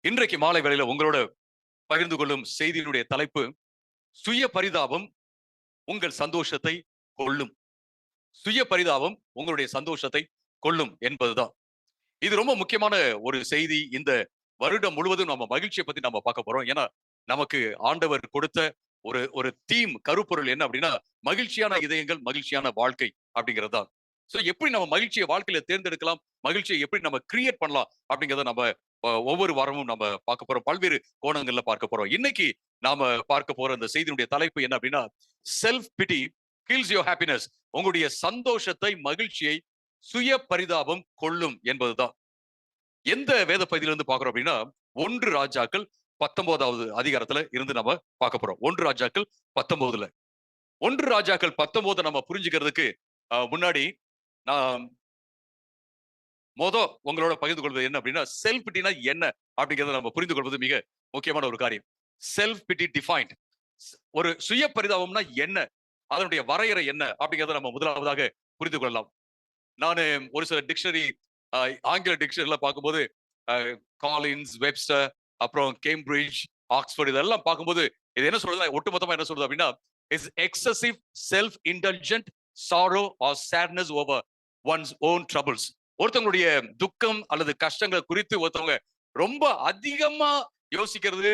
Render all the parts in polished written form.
இன்றைக்கு மாலை வேளையில உங்களோட பகிர்ந்து கொள்ளும் செய்தியினுடைய தலைப்பு சுய பரிதாபம் உங்கள் சந்தோஷத்தை கொல்லும். சுய பரிதாபம் உங்களுடைய சந்தோஷத்தை கொல்லும் என்பதுதான். இது ரொம்ப முக்கியமான ஒரு செய்தி. இந்த வருடம் முழுவதும் நம்ம மகிழ்ச்சியை பத்தி நம்ம பார்க்க போறோம். ஏன்னா நமக்கு ஆண்டவர் கொடுத்த ஒரு ஒரு தீம் கருப்பொருள் என்ன அப்படின்னா மகிழ்ச்சியான இதயங்கள் மகிழ்ச்சியான வாழ்க்கை அப்படிங்கிறது தான். சோ எப்படி நம்ம மகிழ்ச்சியை வாழ்க்கையில தேர்ந்தெடுக்கலாம், மகிழ்ச்சியை எப்படி நம்ம கிரியேட் பண்ணலாம் அப்படிங்கிறத நம்ம ஒவ்வொரு வாரமும் நம்ம பார்க்க போறோம். பல்வேறு கோணங்கள்ல பார்க்க போறோம். இன்னைக்கு நாம பார்க்க போற இந்த செய்தியினுடைய தலைப்பு என்ன அப்படின்னா self pity kills your happiness. உங்களுடைய சந்தோஷத்தை மகிழ்ச்சியை சுய பரிதாபம் கொள்ளும் என்பதுதான். எந்த வேத பகுதியிலிருந்து பார்க்கிறோம் அப்படின்னா 1 ராஜாக்கள் 19வது அதிகாரத்துல இருந்து நம்ம பார்க்க போறோம். 1 ராஜாக்கள் 19ல 1 ராஜாக்கள் 19 நம்ம புரிஞ்சுக்கிறதுக்கு முன்னாடி நான் உங்களோட பகிர்ந்து கொள்வது என்ன அப்படின்னா செல்ஃப் பிட்டினா என்ன அப்படிங்கறத நம்ம புரிந்து கொள்வது மிக முக்கியமான ஒரு காரியம். செல்ஃப் பிட்டி டிஃபைன்ட். ஒரு சுய பரிதாபம்னா என்ன, அதனுடைய வரையறை என்ன அப்படிங்கறத நம்ம முதலாவதாக புரிந்து கொள்ளலாம். நான் ஒரு சில டிக்ஷனரி, ஆங்கில டிக்ஷனரில பார்க்கும்போது காலின்ஸ், வெப்ஸ்டர், அப்புறம் கேம்பிரிட்ஜ், ஆக்ஸ்போர்ட் இதெல்லாம் பார்க்கும்போது இது என்ன சொல்றது, ஒட்டுமொத்தமா என்ன சொல்றது அப்படின்னா is excessive self indulgent sorrow or sadness over one's own troubles. ஒருத்தவங்களுடைய துக்கம் அல்லது கஷ்டங்களை குறித்து ஒருத்தவங்க ரொம்ப அதிகமா யோசிக்கிறது,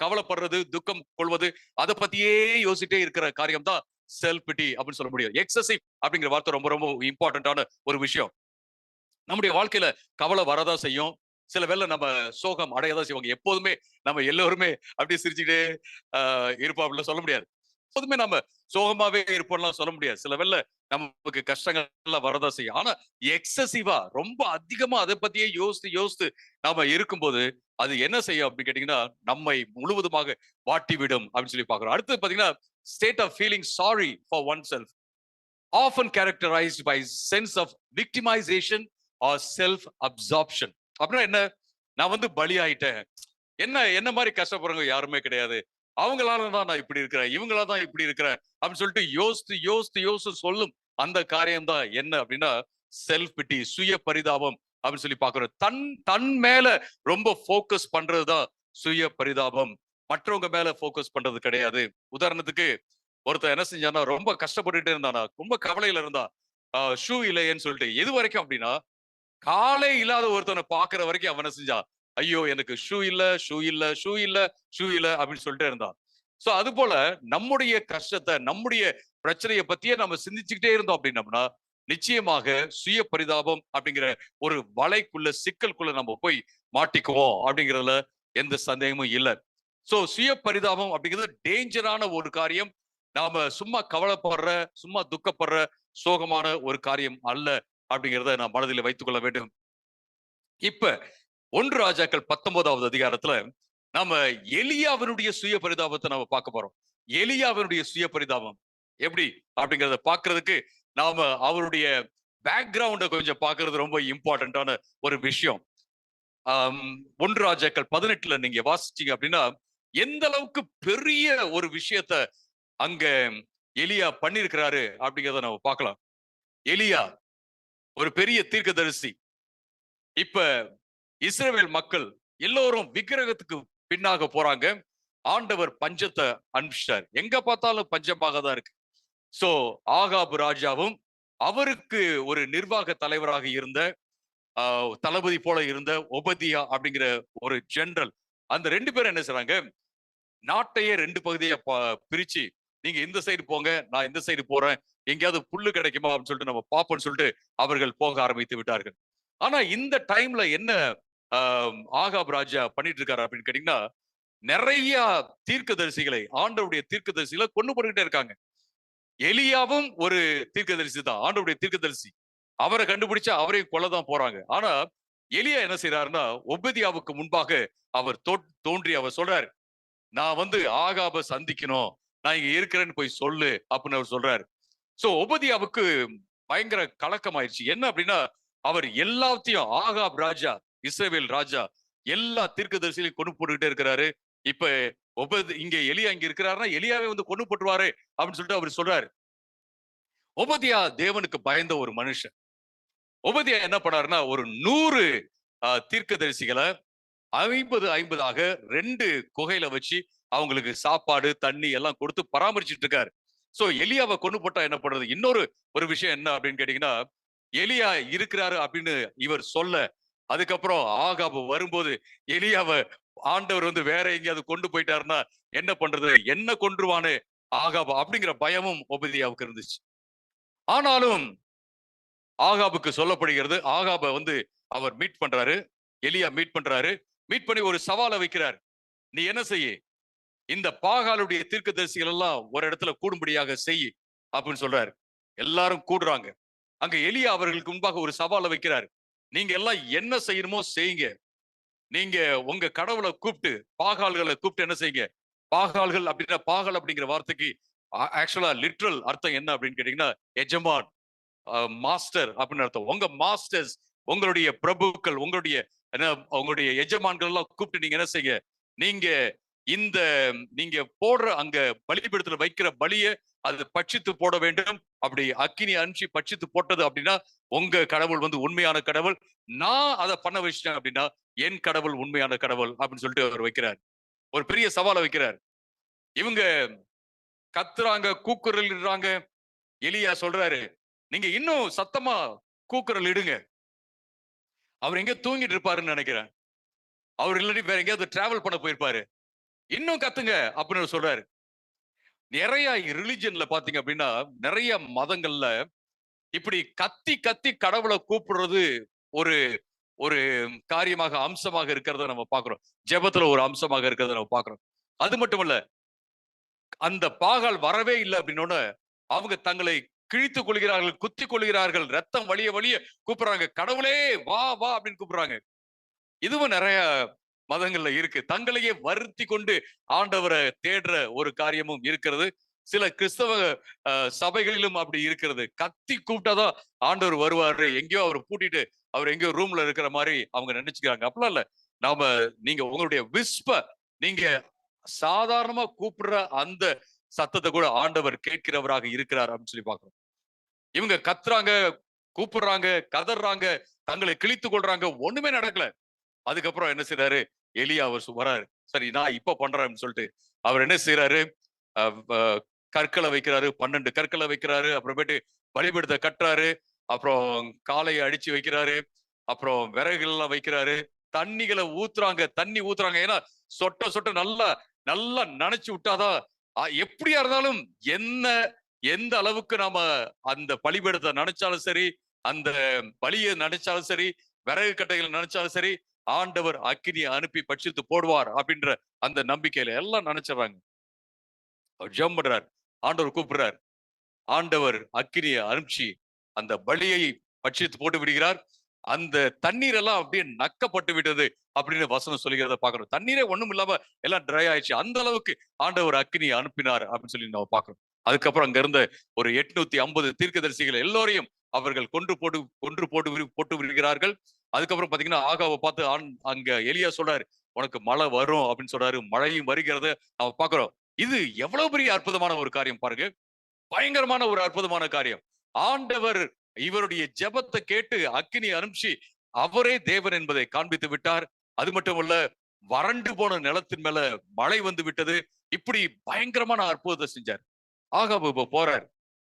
கவலைப்படுறது, துக்கம் கொள்வது, அதை பத்தியே யோசிட்டே இருக்கிற காரியம் தான் செல்ஃப் பிட்டி அப்படின்னு சொல்ல முடியும். எக்ஸசிவ் அப்படிங்கிற வார்த்தை ரொம்ப ரொம்ப இம்பார்ட்டன்டான ஒரு விஷயம். நம்முடைய வாழ்க்கையில கவலை வரதான் செய்யும். சில வேளை நம்ம சோகம் அடையதான் செய்வாங்க. எப்போதுமே நம்ம எல்லோருமே அப்படியே சிரிச்சுட்டே இருப்போம் அப்படின்னு சொல்ல முடியாது. எப்போதுமே நம்ம சோகமாவே இருப்போம்லாம் சொல்ல முடியாது. சில வேளை நமக்கு கஷ்டங்கள்லாம் வரதான் செய்யும். ஆனா எக்ஸசிவா ரொம்ப அதிகமா அதை பத்தியே யோசித்து யோசித்து நாம இருக்கும்போது அது என்ன செய்யும் அப்படின்னு கேட்டீங்கன்னா நம்மை முழுவதுமாக வாட்டி விடும் அப்படின்னு சொல்லி பாக்குறோம். அடுத்து பாத்தீங்கன்னா state of feeling sorry for oneself often characterized by sense of victimization or self absorption. அப்படின்னா என்ன, நான் வந்து பலியாயிட்டேன், என்ன என்ன மாதிரி கஷ்டப்படுறவங்க யாருமே கிடையாது, அவங்களால தான் நான் இப்படி இருக்கிறேன், இவங்களால தான் இப்படி இருக்கிறேன் அப்படின்னு சொல்லிட்டு யோசித்து யோசித்து யோசித்து சொல்லும் அந்த காரியம் தான் என்ன அப்படின்னா செல்ஃப் பிட்டி, சுய பரிதாபம் அப்படின்னு சொல்லி பாக்குறோம். தன் தன் மேல ரொம்ப போக்கஸ் பண்றதுதான் சுய பரிதாபம், மற்றவங்க மேல போக்கஸ் பண்றது கிடையாது. உதாரணத்துக்கு ஒருத்தர் என்ன செஞ்சானா ரொம்ப கஷ்டப்பட்டுட்டே இருந்தானா, ரொம்ப கவலையில இருந்தா, ஷூ இல்லையேன்னு சொல்லிட்டு எது வரைக்கும் அப்படின்னா காலே இல்லாத ஒருத்தனை பாக்குற வரைக்கும் அவனை செஞ்சா, ஐயோ எனக்கு ஷூ இல்ல, ஷூ இல்ல, ஷூ இல்ல, ஷூ இல்ல அப்படின்னு சொல்லிட்டே இருந்தான். சோ அது போல நம்முடைய கஷ்டத்தை, நம்முடைய பிரச்சனையை பத்தியே நம்ம சிந்திச்சுக்கிட்டே இருந்தோம் அப்படின்னம்னா நிச்சயமாக சுய பரிதாபம் அப்படிங்கிற ஒரு வலைக்குள்ள, சிக்கலுக்குள்ள நம்ம போய் மாட்டிக்குவோம் அப்படிங்கிறதுல எந்த சந்தேகமும் இல்லை. சோ சுய பரிதாபம் அப்படிங்கிறது டேஞ்சரான ஒரு காரியம். நாம சும்மா கவலைப்படுற, சும்மா துக்கப்படுற, சோகமான ஒரு காரியம் அல்ல அப்படிங்கிறத நான் மனதில் வைத்துக் கொள்ள வேண்டும். இப்ப 1 ராஜாக்கள் 19வது அதிகாரத்துல நாம எலியாவினுடைய சுய பரிதாபத்தை நாம பார்க்க போறோம். எலியாவினுடைய சுய பரிதாபம் எப்படி அப்படிங்கிறத பாக்குறதுக்கு நாம அவருடைய பேக்ரவுண்ட கொஞ்சம் பாக்குறது ரொம்ப இம்பார்ட்டன்டான ஒரு விஷயம். 1 ராஜாக்கள் 18ல நீங்க வாசிச்சீங்க அப்படின்னா எந்த அளவுக்கு பெரிய ஒரு விஷயத்த அங்க எலியா பண்ணிருக்கிறாரு அப்படிங்கிறத நம்ம பார்க்கலாம். எலியா ஒரு பெரிய தீர்க்கதரிசி. இப்ப இஸ்ரவேல் மக்கள் எல்லோரும் விக்கிரகத்துக்கு பின்னாக போறாங்க. ஆண்டவர் பஞ்சத்தை அனுப்பிச்சிட்டார். எங்க பார்த்தாலும் பஞ்சமாக தான் இருக்கு. சோ ஆகாப் ராஜாவும் அவருக்கு ஒரு நிர்வாக தலைவராக இருந்த தளபதி போல இருந்த ஒபதியா அப்படிங்கிற ஒரு ஜெனரல், அந்த 2 பேரும் என்ன செய்றாங்க, நாட்டையே 2 பகுதியா பிரிச்சு நீங்க இந்த சைடு போங்க, நான் இந்த சைடு போறேன், எங்கேயாவது புல்லு கிடைக்குமா அப்படின்னு சொல்லிட்டு நம்ம பார்ப்போம்னு சொல்லிட்டு அவர்கள் போக ஆரம்பித்து விட்டார்கள். ஆனா இந்த டைம்ல என்ன ஆகாப் ராஜா பண்ணிட்டு இருக்காரு அப்படின்னு கேட்டீங்கன்னா நிறைய தீர்க்கதரிசிகளை, ஆண்டவருடைய தீர்க்கதரிசிகளை கொண்டு போட்டுக்கிட்டே இருக்காங்க. எலியாவும் ஒரு தீர்க்கதரிசி தான், ஆண்டவருடைய தீர்க்கதரிசி. அவரை கண்டுபிடிச்சா அவரையும் கொல்லதான் போறாங்க. ஆனா எலியா என்ன செய்யறாருன்னா ஒபதியாவுக்கு முன்பாக அவர் தோன்றி அவர் சொல்றாரு, நான் வந்து ஆகாப சந்திக்கணும், நான் இங்க இருக்கிறேன்னு போய் சொல்லு அப்படின்னு அவர் சொல்றாரு. சோ ஒபதியாவுக்கு பயங்கர கலக்கம் ஆயிடுச்சு. என்ன அப்படின்னா அவர் எல்லாத்தையும், ஆகாப் ராஜா, இஸ்ரவேல் ராஜா எல்லா தீர்க்கதரிசிகளையும் கொண்டு போட்டுக்கிட்டே இருக்கிறாரு. இப்ப இங்க எலியா இங்க இருக்கிறாருன்னா எலியாவே வந்து கொண்டு போட்டுருவாரு அப்படின்னு சொல்லிட்டு அவர் சொல்றாரு. ஒபதியா தேவனுக்கு பயந்த ஒரு மனுஷன். ஒபதியா என்ன பண்ணாருன்னா ஒரு 100 தீர்க்கதரிசிகளை 50-50ஆக 2 குகையில வச்சு அவங்களுக்கு சாப்பாடு தண்ணி எல்லாம் கொடுத்து பராமரிச்சுட்டு இருக்காரு. சோ எலியாவை கொண்டு போட்டா என்ன பண்றது? இன்னொரு ஒரு விஷயம் என்ன அப்படின்னு கேட்டீங்கன்னா, எலியா இருக்கிறாரு அப்படின்னு இவர் சொல்ல, அதுக்கப்புறம் ஆகாபு வரும்போது எலியாவ ஆண்டவர் வந்து வேற எங்கேயாவது கொண்டு போயிட்டாருன்னா என்ன பண்றது? என்ன கொன்றுவானே ஆகாபு அப்படிங்கிற பயமும் ஒபதியாவுக்கு இருந்துச்சு. ஆனாலும் ஆகாபுக்கு சொல்லப்படுகிறது, ஆகாப வந்து அவர் மீட் பண்றாரு, எலியா மீட் பண்றாரு. மீட் பண்ணி ஒரு சவாலை வைக்கிறார். நீ என்ன செய்ய? இந்த பாகாலுடைய தீர்க்கதரிசிகள் எல்லாம் ஒரு இடத்துல கூடும்படியாக செய் அப்படின்னு சொல்றாரு. எல்லாரும் கூடுறாங்க. அங்க எலியா அவர்களுக்கு முன்பாக ஒரு சவாலை வைக்கிறார். நீங்க எல்லாம் என்ன செய்யணுமோ செய்யுங்க. நீங்க உங்க கடவுளை கூப்பிட்டு பாகால்களை கூப்பிட்டு என்ன செய்யுங்க? பாகால்கள் அப்படின்னா பாகால் அப்படிங்கிற வார்த்தைக்கு ஆக்சுவலா லிட்ரல் அர்த்தம் என்ன அப்படின்னு கேட்டீங்கன்னா, எஜமான், மாஸ்டர் அப்படின்னு அர்த்தம். உங்க மாஸ்டர்ஸ், உங்களுடைய பிரபுக்கள், உங்களுடைய உங்களுடைய எஜமான்கள் எல்லாம் கூப்பிட்டு நீங்க என்ன செய்ய? நீங்க இந்த நீங்க போடுற அங்க பலிபீடத்துல வைக்கிற பலிய அது பட்சித்து போட வேண்டும். அப்படி அக்கினி அனுப்பிச்சு பட்சித்து போட்டது அப்படின்னா உங்க கடவுள் வந்து உண்மையான கடவுள். நான் அதை பண்ண வச்சிட்டேன் அப்படின்னா என் கடவுள் உண்மையான கடவுள் அப்படின்னு சொல்லிட்டு அவர் வைக்கிறார். ஒரு பெரிய சவாலை வைக்கிறார். இவங்க கத்துறாங்க, கூக்குரலிடுறாங்க. எலியா சொல்றாரு, நீங்க இன்னும் சத்தமா கூக்குரல் இடுங்க. அவர் எங்க தூங்கிட்டு இருப்பாருன்னு நினைக்கிறேன். அவர் இல்லாட்டி வேற எங்கேயாவது டிராவல் பண்ண போயிருப்பாரு. இன்னும் கத்துங்க அப்படின்னு சொல்றாரு. நிறைய ரிலிஜன்ல பாத்தீங்க அப்படின்னா, நிறைய மதங்கள்ல இப்படி கத்தி கத்தி கடவுளை கூப்பிடுறது ஒரு ஒரு காரியமாக அம்சமாக இருக்கிறத நம்ம பாக்குறோம். ஜெபத்துல ஒரு அம்சமாக இருக்கிறத நம்ம பாக்குறோம். அது மட்டுமல்ல, அந்த பாகால் வரவே இல்லை அப்படின்னோட அவங்க தங்களை கிழித்துக் கொள்கிறார்கள், குத்திக் கொள்கிறார்கள், ரத்தம் வழிய வழிய கூப்பிடுறாங்க, கடவுளே வா வா அப்படின்னு கூப்பிடுறாங்க. இதுவும் நிறைய மதங்கள்ல இருக்கு. தங்களையே வருத்தி கொண்டு ஆண்டவரை தேடுற ஒரு காரியமும் இருக்கிறது. சில கிறிஸ்தவ சபைகளிலும் அப்படி இருக்கிறது. கத்தி கூப்பிட்டாதான் ஆண்டவர் வருவாரு, எங்கேயோ அவர் பூட்டிட்டு அவர் எங்கேயோ ரூம்ல இருக்கிற மாதிரி அவங்க நினைச்சுக்கிறாங்க. அப்படிலாம் இல்ல. நாம நீங்க உங்களுடைய விஸ்ப நீங்க சாதாரணமா கூப்பிடுற அந்த சத்தத்தை கூட ஆண்டவர் கேட்கிறவராக இருக்கிறார் அப்படின்னு சொல்லி பாக்குறோம். இவங்க கத்துறாங்க, கூப்பிடுறாங்க, கதறாங்க, தங்களை கிழித்துக் கொள்றாங்க, ஒண்ணுமே நடக்கல. அதுக்கப்புறம் என்ன செய்யறாரு? எலியா அவர் வராரு. சரி நான் இப்ப பண்றேன்னு சொல்லிட்டு அவர் என்ன செய்யறாரு? கற்களை வைக்கிறாரு, 12 கற்களை வைக்கிறாரு. அப்புறமேட்டு பலிபீடத்தை கட்டுறாரு. அப்புறம் காளையை அடிச்சு வைக்கிறாரு. அப்புறம் விறகுகள் எல்லாம் வைக்கிறாரு. தண்ணிகளை ஊத்துறாங்க, தண்ணி ஊத்துறாங்க. ஏன்னா சொட்ட சொட்ட நல்லா நல்லா நனைச்சு விட்டாதான் எப்படியா இருந்தாலும் என்ன எந்த அளவுக்கு நாம அந்த பலிபீடத்தை நினைச்சாலும் சரி, அந்த பலியை நினைச்சாலும் சரி, விறகு கட்டைகளை நினைச்சாலும் சரி, ஆண்டவர் அக்கினியை அனுப்பி பட்சித்து போடுவார் அப்படின்ற அந்த நம்பிக்கையில எல்லாம் நினைச்சிடறாங்க. அவர் ஜெபம் பண்றார். ஆண்டவர் கூப்பிடுறார். ஆண்டவர் அக்கினியை அனுப்பிச்சு அந்த பலியை பட்சித்து போட்டு விடுகிறார். அந்த தண்ணீர் எல்லாம் அப்படியே நக்கப்பட்டு விட்டது அப்படின்னு வசனம் சொல்லுகிறத பாக்குறோம். தண்ணீரே ஒண்ணும் இல்லாம எல்லாம் ட்ரை ஆயிடுச்சு. அந்த அளவுக்கு ஆண்டவர் அக்கினியை அனுப்பினார் அப்படின்னு சொல்லி நம்ம பாக்குறோம். அதுக்கப்புறம் அங்க இருந்த ஒரு 850 தீர்க்கதரிசிகள் எல்லோரையும் அவர்கள் போட்டு விடுகிறார்கள். அதுக்கப்புறம் பாத்தீங்கன்னா ஆகாவை பார்த்து அங்க எலியா சொல்றாரு, உனக்கு மழை வரும் அப்படின்னு சொல்றாரு. மழையும் வருகிறத நம்ம பாக்குறோம். இது எவ்வளவு பெரிய அற்புதமான ஒரு காரியம் பாருங்க. பயங்கரமான ஒரு அற்புதமான காரியம். ஆண்டவர் இவருடைய ஜெபத்தை கேட்டு அக்கினி அனுப்பிச்சு அவரே தேவன் என்பதை காண்பித்து விட்டார். அது மட்டுமல்ல, வறண்டு போன நிலத்தின் மேல மழை வந்து விட்டது. இப்படி பயங்கரமான அற்புதத்தை செஞ்சார். ஆகாபு இப்ப போறார்.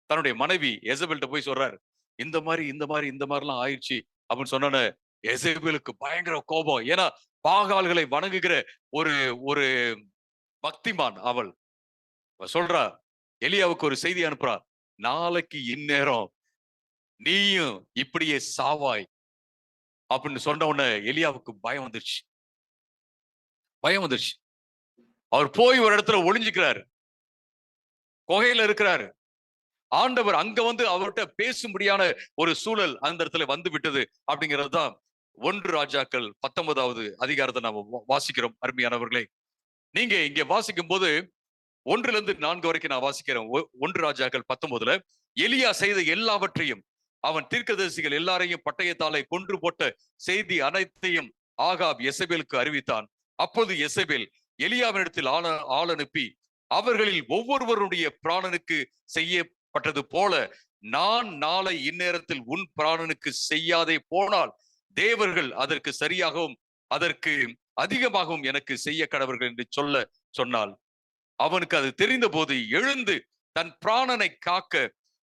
தன்னுடைய மனைவி எசபெல்ட்ட போய் சொல்றாரு, இந்த மாதிரிலாம் ஆயிடுச்சு அப்படின்னு சொன்னோன்னே எசபெலுக்கு பயங்கர கோபம். ஏன்னா பாகால்களை வணங்குகிற ஒரு ஒரு பக்திமான் அவள். சொல்றா, எலியாவுக்கு ஒரு செய்தி அனுப்புறா, நாளைக்கு இந்நேரம் நீயும் இப்படியே சாவாய் அப்படின்னு சொன்ன உடனே எலியாவுக்கு பயம் வந்துருச்சு. பயம் வந்துருச்சு. அவர் போய் ஒரு இடத்துல ஒளிஞ்சுக்கிறாரு, குகையில இருக்கிறாரு. ஆண்டவர் அங்க வந்து அவர்கிட்ட பேசும்படியான ஒரு சூழல் அந்த இடத்துல வந்து விட்டது அப்படிங்கிறது தான் 1 ராஜாக்கள் 19வது அதிகாரத்தை நாம வாசிக்கிறோம். அருமையானவர்களே, நீங்க இங்க வாசிக்கும் போது 1-4 வரைக்கும் நான் வாசிக்கிறேன். 1 ராஜாக்கள் 19ல எலியா செய்த எல்லாவற்றையும், அவன் தீர்க்கதரிசிகள் எல்லாரையும் பட்டயத்தாலே கொன்று போட்ட செய்தி அனைத்தையும் ஆகாப் எசபேலுக்கு அறிவித்தான். அப்போது எசபேல் எலியாவினிடத்தில் ஆள் அனுப்பி, அவர்களில் ஒவ்வொருவருடைய பிராணனுக்கு செய்யப்பட்டது போல நான் நாளை இந்நேரத்தில் உன் பிராணனுக்கு செய்யாதே போனால் தேவர்கள் அதற்கு சரியாகவும் அதற்கு அதிகமாகவும் எனக்கு செய்ய கடவர்கள் என்று சொன்னால், அவனுக்கு அது தெரிந்த போது எழுந்து தன் பிராணனை காக்க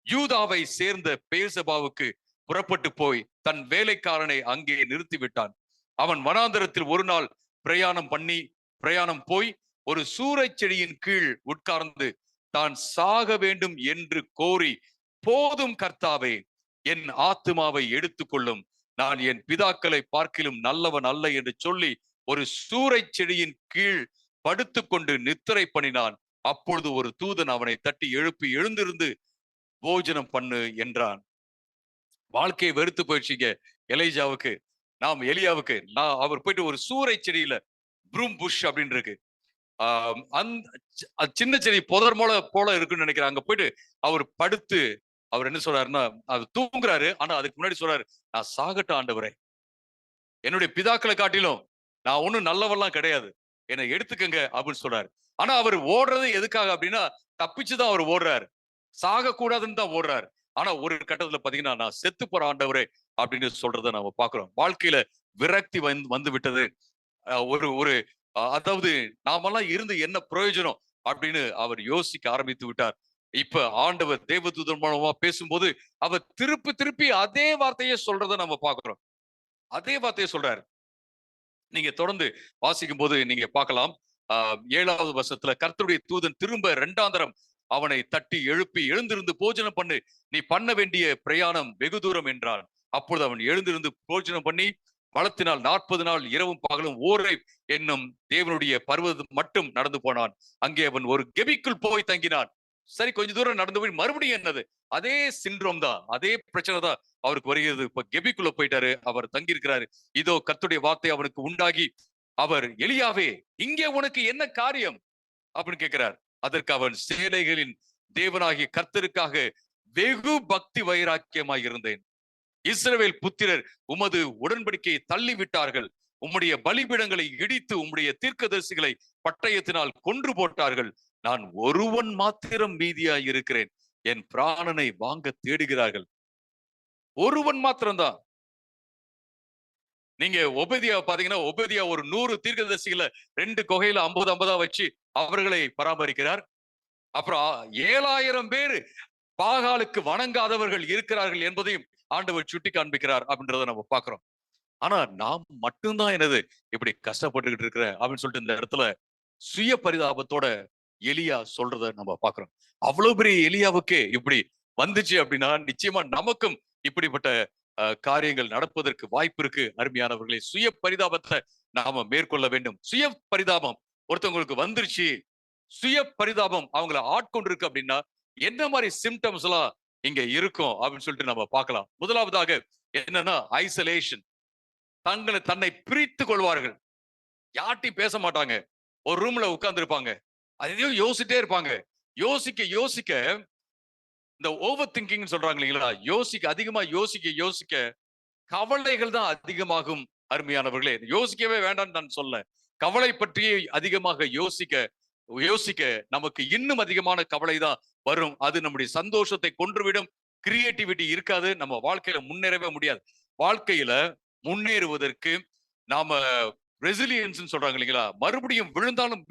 யூதாவை சேர்ந்த பேர்சபாவுக்கு புறப்பட்டு போய் தன் வேலைக்காரனை அங்கே நிறுத்திவிட்டான். அவன் வனாந்தரத்தில் ஒரு நாள் பிரயாணம் போய் ஒரு சூறைச் செடியின் கீழ் உட்கார்ந்து தான் சாக வேண்டும் என்று கோரி, போதும் கர்த்தாவே, என் ஆத்துமாவை எடுத்துக்கொள்ளும், நான் என் பிதாக்களை பார்க்கிலும் நல்லவன் அல்ல என்று சொல்லி ஒரு சூறைச் செடியின் கீழ் படுத்துக்கொண்டு நித்திரை பண்ணினான். அப்பொழுது ஒரு தூதன் அவனை தட்டி எழுப்பி, எழுந்திருந்து போஜனம் பண்ணு என்றான். வாழ்க்கையை வெறுத்து போயிடுச்சுங்க எலியாவுக்கு. அவர் போயிட்டு ஒரு சூறை செடியில, ப்ரூம் புஷ் அப்படின்னு இருக்கு, சின்ன செடி புதர் போல இருக்குன்னு நினைக்கிறேன். அங்க போயிட்டு அவர் படுத்து அவர் என்ன சொல்றாருன்னா, அது தூங்குறாரு. ஆனா அதுக்கு முன்னாடி சொல்றாரு, நான் சாகட்டும் ஆண்டவரே, என்னுடைய பிதாக்களை காட்டிலும் நான் ஒண்ணும் நல்லவெல்லாம் கிடையாது, என்னை எடுத்துக்கங்க அப்படின்னு சொல்றாரு. ஆனா அவர் ஓடுறது எதுக்காக அப்படின்னா, தப்பிச்சுதான் அவர் ஓடுறாரு, சாக கூடாதுன்னு தான் ஓடுறாரு. ஆனா ஒரு கட்டத்துல பாத்தீங்கன்னா, நான் செத்து போற ஆண்டவரே அப்படின்னு சொல்றதை நம்ம பாக்குறோம். வாழ்க்கையில விரக்தி வந்து விட்டது. ஒரு ஒரு அதாவது நாமெல்லாம் இருந்து என்ன பிரயோஜனம் அப்படின்னு அவர் யோசிக்க ஆரம்பித்து விட்டார். இப்ப ஆண்டவர் தேவதூதன் மூலமா பேசும்போது அவர் திருப்பி திருப்பி அதே வார்த்தையே சொல்றதை நம்ம பாக்குறோம். அதே வார்த்தையை சொல்றாரு. நீங்க தொடர்ந்து வாசிக்கும் போது நீங்க பார்க்கலாம். 7வது வசனத்துல கர்த்தருடைய தூதன் திரும்ப 2ஆம் தரம் அவனை தட்டி எழுப்பி, எழுந்திருந்து போஜனம் பண்ணு, நீ பண்ண வேண்டிய பிரயாணம் வெகு தூரம் என்றான். அப்பொழுது அவன் எழுந்திருந்து போஜனம் பண்ணி பலத்தினால் 40 நாள் இரவும் பகலும் ஓரை என்னும் தேவனுடைய பர்வதம் மட்டும் நடந்து போனான். அங்கே அவன் ஒரு கெபிக்குள் போய் தங்கினான். சரி, கொஞ்ச தூரம் நடந்து போய் மறுபடியும் என்னது, அதே சிண்ட்ரோம் தான், அதே பிரச்சனை தான் அவருக்கு வருகிறது. இப்ப கெபிக்குள்ள போயிட்டாரு, அவர் தங்கி இருக்கிறாரு. இதோ கர்த்தருடைய வார்த்தை அவனுக்கு உண்டாகி, அவர், எலியாவே, இங்கே உனக்கு என்ன காரியம் அப்படின்னு கேட்கிறார். அதற்கு அவன், சேனைகளின் தேவனாகிய கர்த்தருக்காக வெகு பக்தி வைராக்கியமாய் இருந்தேன். இஸ்ரவேல் புத்திரர் உமது உடன்படிக்கையை தள்ளி விட்டார்கள், உம்முடைய பலிபீடங்களை இடித்து உம்முடைய தீர்க்கதரிசிகளை பட்டயத்தினால் கொன்று போட்டார்கள். நான் ஒருவன் மாத்திரம் மீதியாய் இருக்கிறேன், என் பிராணனை வாங்க தேடுகிறார்கள். ஒருவன் மாத்திரம்தான். நீங்க ஒபதியா பாத்தீங்கன்னா, ஒபதியா ஒரு 100 தீர்க்கதரிசிகளை 2 குகையில 50 வச்சு அவர்களை பராமரிக்கிறார். அப்புறம் 7000 பேர் பாகாலுக்கு வணங்காதவர்கள் இருக்கிறார்கள் என்பதையும் ஆண்டவர் சுட்டி காண்பிக்கிறார் அப்படின்றத நம்ம பாக்குறோம். ஆனா நாம் மட்டும்தான் என்னது இப்படி கஷ்டப்பட்டுக்கிட்டு இருக்கிற அப்படின்னு சொல்லிட்டு இந்த இடத்துல சுய பரிதாபத்தோட எலியா சொல்றத நம்ம பாக்குறோம். அவ்வளவு பெரிய எலியாவுக்கு இப்படி வந்துச்சு அப்படின்னா, நிச்சயமா நமக்கும் இப்படிப்பட்ட காரியங்கள் நடப்பதற்கு வாய்ப்பு இருக்கு. அருமையானவர்களே, சுய பரிதாபத்தை நாம மேற்கொள்ள வேண்டும். சுய பரிதாபம் ஒருத்தவங்களுக்கு வந்துருச்சு, சுய பரிதாபம் அவங்களை ஆட்கொண்டிருக்கு அப்படின்னா என்ன மாதிரி சிம்டம்ஸ் எல்லாம் இங்க இருக்கும் அப்படின்னு சொல்லிட்டு நம்ம பார்க்கலாம். முதலாவதாக என்னன்னா, ஐசோலேஷன். தன்னை பிரித்து கொள்வார்கள். யார்ட்டையும் பேச மாட்டாங்க, ஒரு ரூம்ல உட்கார்ந்து இருப்பாங்க, அதையும் யோசிட்டே இருப்பாங்க. யோசிக்க யோசிக்க இந்த ஓவர் திங்கிங் சொல்றாங்க இல்லைங்களா, அதிகமா யோசிக்க கவலைகள் தான் அதிகமாகும். அருமையானவர்களே, யோசிக்கவே வேண்டாம்னு நான் சொல்ல, கவலை பற்றி அதிகமாக யோசிக்க நமக்கு இன்னும் அதிகமான கவலை தான் வரும். அது நம்முடைய சந்தோஷத்தை கொன்றுவிடும். கிரியேட்டிவிட்டி இருக்காது, நம்ம வாழ்க்கையில முன்னேறவே முடியாது. வாழ்க்கையில முன்னேறுவதற்கு நாம ரெசிலியன்ஸ் சொல்றாங்க இல்லைங்களா, மறுபடியும் விழுந்தாலும்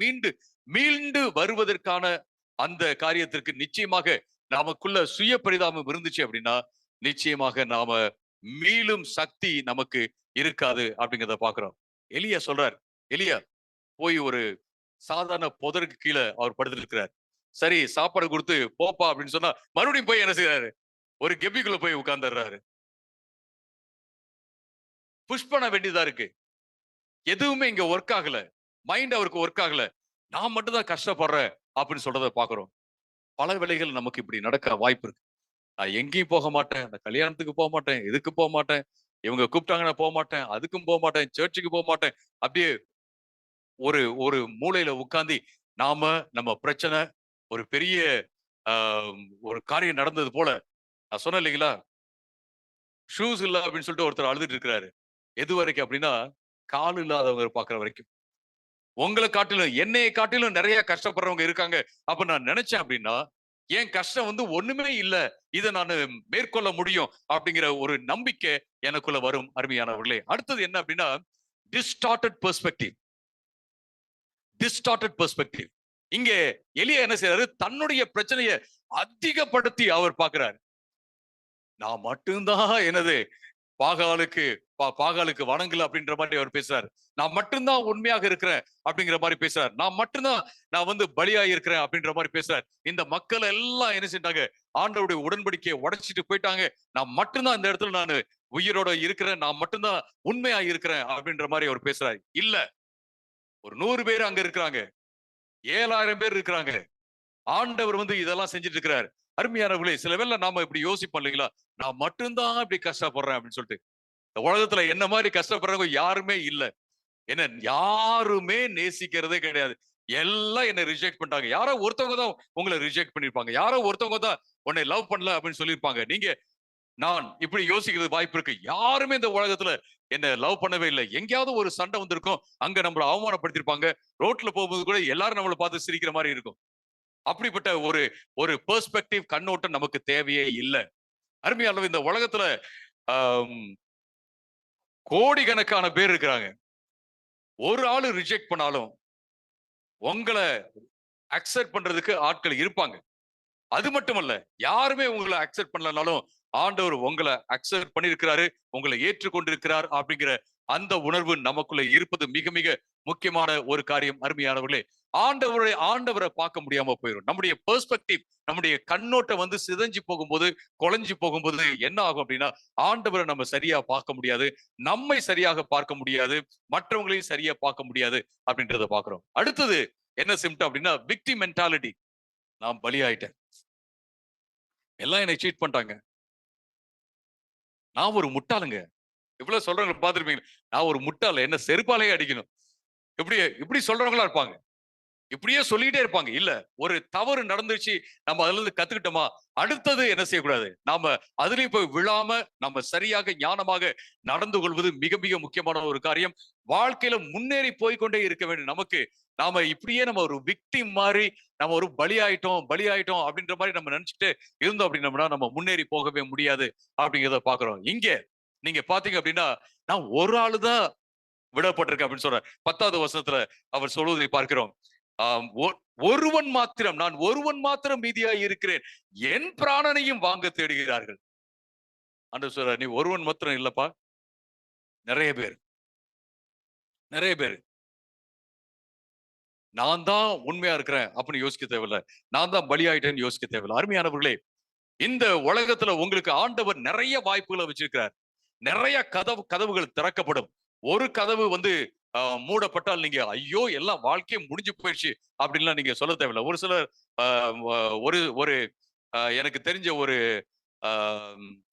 மீண்டு வருவதற்கான அந்த காரியத்திற்கு நிச்சயமாக நமக்குள்ள சுய பரிதாபம் இருந்துச்சு அப்படின்னா, நிச்சயமாக நாம மீளும் சக்தி நமக்கு இருக்காது அப்படிங்கிறத பாக்குறோம். எலியா சொல்றார், எலியா போய் ஒரு சாதாரண புதருக்கு கீழே அவர் படுத்துட்டு இருக்கிறார். சரி, சாப்பாடு கொடுத்து போப்பா அப்படின்னு சொன்னா மறுபடியும் போய் என்ன செய்யறாரு, ஒரு கெபிக்குள்ள போய் உட்கார்ந்துடுறாரு. புஷ் பண்ண வேண்டியதா இருக்கு. எதுவுமே இங்க ஒர்க் ஆகல, மைண்ட் அவருக்கு ஒர்க் ஆகல, நான் மட்டும் தான் கஷ்டப்படுறேன் அப்படின்னு சொல்றத பாக்குறோம். பல வேளைகள் நமக்கு இப்படி நடக்க வாய்ப்பு இருக்கு. நான் எங்கேயும் போக மாட்டேன், அந்த கல்யாணத்துக்கு போக மாட்டேன், எதுக்கு போக மாட்டேன், இவங்க கூப்பிட்டாங்கன்னா போக மாட்டேன், அதுக்கும் போக மாட்டேன், சர்ச்சுக்கு போக மாட்டேன். அப்படியே ஒரு ஒரு மூலையில உட்கார்ந்து நம்ம பிரச்சனை ஒரு பெரிய ஒரு காரியம் நடந்தது போல. நான் சொன்னேன் இல்லைங்களா, ஷூஸ் இல்ல அப்படின்னு சொல்லிட்டு ஒருத்தர் அழுதுட்டு இருக்கிறாரு. எது வரைக்கும் அப்படின்னா, கால் இல்லாதவங்க பாக்குற வரைக்கும். உங்களை காட்டிலும் என்னைய காட்டிலும் நிறைய கஷ்டப்படுறவங்க இருக்காங்க அப்ப நான் நினைச்சேன் அப்படின்னா, என் கஷ்டம் வந்து ஒண்ணுமே இல்ல, இதை நான் மேற்கொள்ள முடியும் அப்படிங்கிற ஒரு நம்பிக்கை எனக்குள்ள வரும். அருமையானவர்களே, அடுத்தது என்ன அப்படின்னா, டிஸ்டார்டட் பெர்ஸ்பெக்டிவ். Distorted perspective. இங்கே எலியா என்ன செய்யறாரு? தன்னுடைய பிரச்சனையை அதிகப்படுத்தி அவர் பார்க்கிறார். நான் மட்டும்தான் எனது பாகாலுக்கு வணங்கல அப்படின்ற மாதிரி அவர் பேசுறாரு. நான் மட்டும்தான் உண்மையாக இருக்கிறேன் அப்படிங்கிற மாதிரி பேசுறாரு. நான் மட்டும்தான் நான் பலியா இருக்கிறேன் அப்படின்ற மாதிரி பேசுறாரு. இந்த மக்கள் எல்லாம் என்ன செஞ்சாங்க? ஆண்டவருடைய உடன்படிக்கையை உடைச்சிட்டு போயிட்டாங்க. நான் மட்டும்தான் இந்த இடத்துல நான் உயிரோட இருக்கிறேன், நான் மட்டும்தான் உண்மையா இருக்கிறேன் அப்படின்ற மாதிரி அவர் பேசுறாரு. இல்ல, ஒரு 100 பேர் அங்க இருக்கிறாங்க, 7000 பேர் இருக்கிறாங்க. ஆண்டவர் இதெல்லாம் செஞ்சுட்டு இருக்கிறார். அருமையானவர்களே, சில வேளை நாம இப்படி யோசிப்போம் இல்லைங்களா? நான் மட்டும்தான் இப்படி கஷ்டப்படுறேன் அப்படின்னு சொல்லிட்டு. இந்த உலகத்துல என்ன மாதிரி கஷ்டப்படுறவங்க யாருமே இல்ல. என்ன யாருமே நேசிக்கிறதே கிடையாது. எல்லாம் என்ன ரிஜெக்ட் பண்ணிட்டாங்க. யாரோ ஒருத்தவங்க தான் உங்களை ரிஜெக்ட் பண்ணிருப்பாங்க. யாரோ ஒருத்தவங்க தான் உன்னை லவ் பண்ணல அப்படின்னு சொல்லியிருப்பாங்க. நீங்க நான் இப்படி யோசிக்கிறது வாய்ப்பு இருக்கு. யாருமே இந்த உலகத்துல என்ன லவ் பண்ணவே இல்லை. எங்கேயாவது ஒரு சண்டை வந்திருக்கும், அங்க நம்மள அவமானப்படுத்திருப்பாங்க. ரோட்ல போகும்போது கூட எல்லாரும் நம்மளை பார்த்து சிரிக்கிற மாதிரி இருக்கும். அப்படிப்பட்ட ஒரு ஒரு பெர்ஸ்பெக்டிவ் கண்ணோட்டம் நமக்கு தேவையே இல்லை. அருமையான இந்த உலகத்துல கோடிக்கணக்கான பேர் இருக்கிறாங்க. ஒரு ஆளு ரிஜெக்ட் பண்ணாலும் உங்களை அக்செப்ட் பண்றதுக்கு ஆட்கள் இருப்பாங்க. அது மட்டுமல்ல, யாருமே உங்களை அக்செப்ட் பண்ணலனாலும் ஆண்டவர் உங்களை அக்செப்ட் பண்ணியிருக்கிறாரு, உங்களை ஏற்றுக்கொண்டிருக்கிறார் அப்படிங்கிற அந்த உணர்வு நமக்குள்ள இருப்பது மிக மிக முக்கியமான ஒரு காரியம். அருமையானவர்களே, ஆண்டவரை பார்க்க முடியாம போயிடும். நம்முடைய பெர்ஸ்பெக்டிவ், நம்முடைய கண்ணோட்டம் சிதைஞ்சு போகும்போது, குலைஞ்சு போகும்போது என்ன ஆகும் அப்படின்னா, ஆண்டவரை நம்ம சரியா பார்க்க முடியாது, நம்மை சரியாக பார்க்க முடியாது, மற்றவங்களையும் சரியா பார்க்க முடியாது அப்படின்றத பாக்குறோம். அடுத்தது என்ன சிம்டம் அப்படின்னா, விக்டிம் மென்டாலிட்டி. நான் பலியாயிட்டேன், எல்லாம் என்னை சீட் பண்ணிட்டாங்க, நான் ஒரு முட்டாளுங்க. இவ்வளவு சொல்றவங்க பார்த்திருப்பீங்க. நான் ஒரு முட்டாள், என்ன செருப்பாலேயே அடிக்கணும், இப்படி சொல்றவங்களா இருப்பாங்க. இப்படியே சொல்லிட்டே இருப்பாங்க. இல்ல, ஒரு தவறு நடந்துச்சு, நம்ம அதுல இருந்து கத்துக்கிட்டோமா, அடுத்தது என்ன செய்யக்கூடாது, நாம அதுலயும் போய் விழாம நம்ம சரியாக ஞானமாக நடந்து கொள்வது மிக மிக முக்கியமான ஒரு காரியம். வாழ்க்கையில முன்னேறி போய்கொண்டே இருக்க வேண்டும். நமக்கு நாம இப்படியே நம்ம ஒரு விக்டிம் மாதிரி, நம்ம ஒரு பலியாயிட்டோம் அப்படின்ற மாதிரி நம்ம நினைச்சுட்டு இருந்தோம் அப்படின்னம்னா நம்ம முன்னேறி போகவே முடியாது அப்படிங்கிறத பாக்குறோம். இங்க நீங்க பாத்தீங்க அப்படின்னா, நான் ஒரு ஆளுதான் விடப்பட்டிருக்கேன் அப்படின்னு சொல்ற 10வது வசனத்துல அவர் சொல்வதை பார்க்கிறோம். நான் ஒருவன் மாத்திரம் மீதியா இருக்கிறேன், என் பிராணனையும் வாங்க தேடுகிறார்கள். ஆண்டவர் சொல்ற, நீ ஒருவன் மாத்திரம் இல்லப்பா, நிறைய பேர். நான் தான் உண்மையா இருக்கிறேன் அப்படின்னு யோசிக்க தேவையில்ல, நான் தான் பலியாயிட்டேன்னு யோசிக்க தேவையில்லை. அருமையானவர்களே, இந்த உலகத்துல உங்களுக்கு ஆண்டவர் நிறைய வாய்ப்புகளை வச்சிருக்கிறார். நிறைய கதவுகள் திறக்கப்படும். ஒரு கதவு மூடப்பட்டால் நீங்க ஐயோ எல்லாம் வாழ்க்கையே முடிஞ்சு போயிடுச்சு அப்படின்லாம் நீங்க சொல்ல தேவையில்லை. ஒரு சிலர் ஒரு ஒரு எனக்கு தெரிஞ்ச ஒரு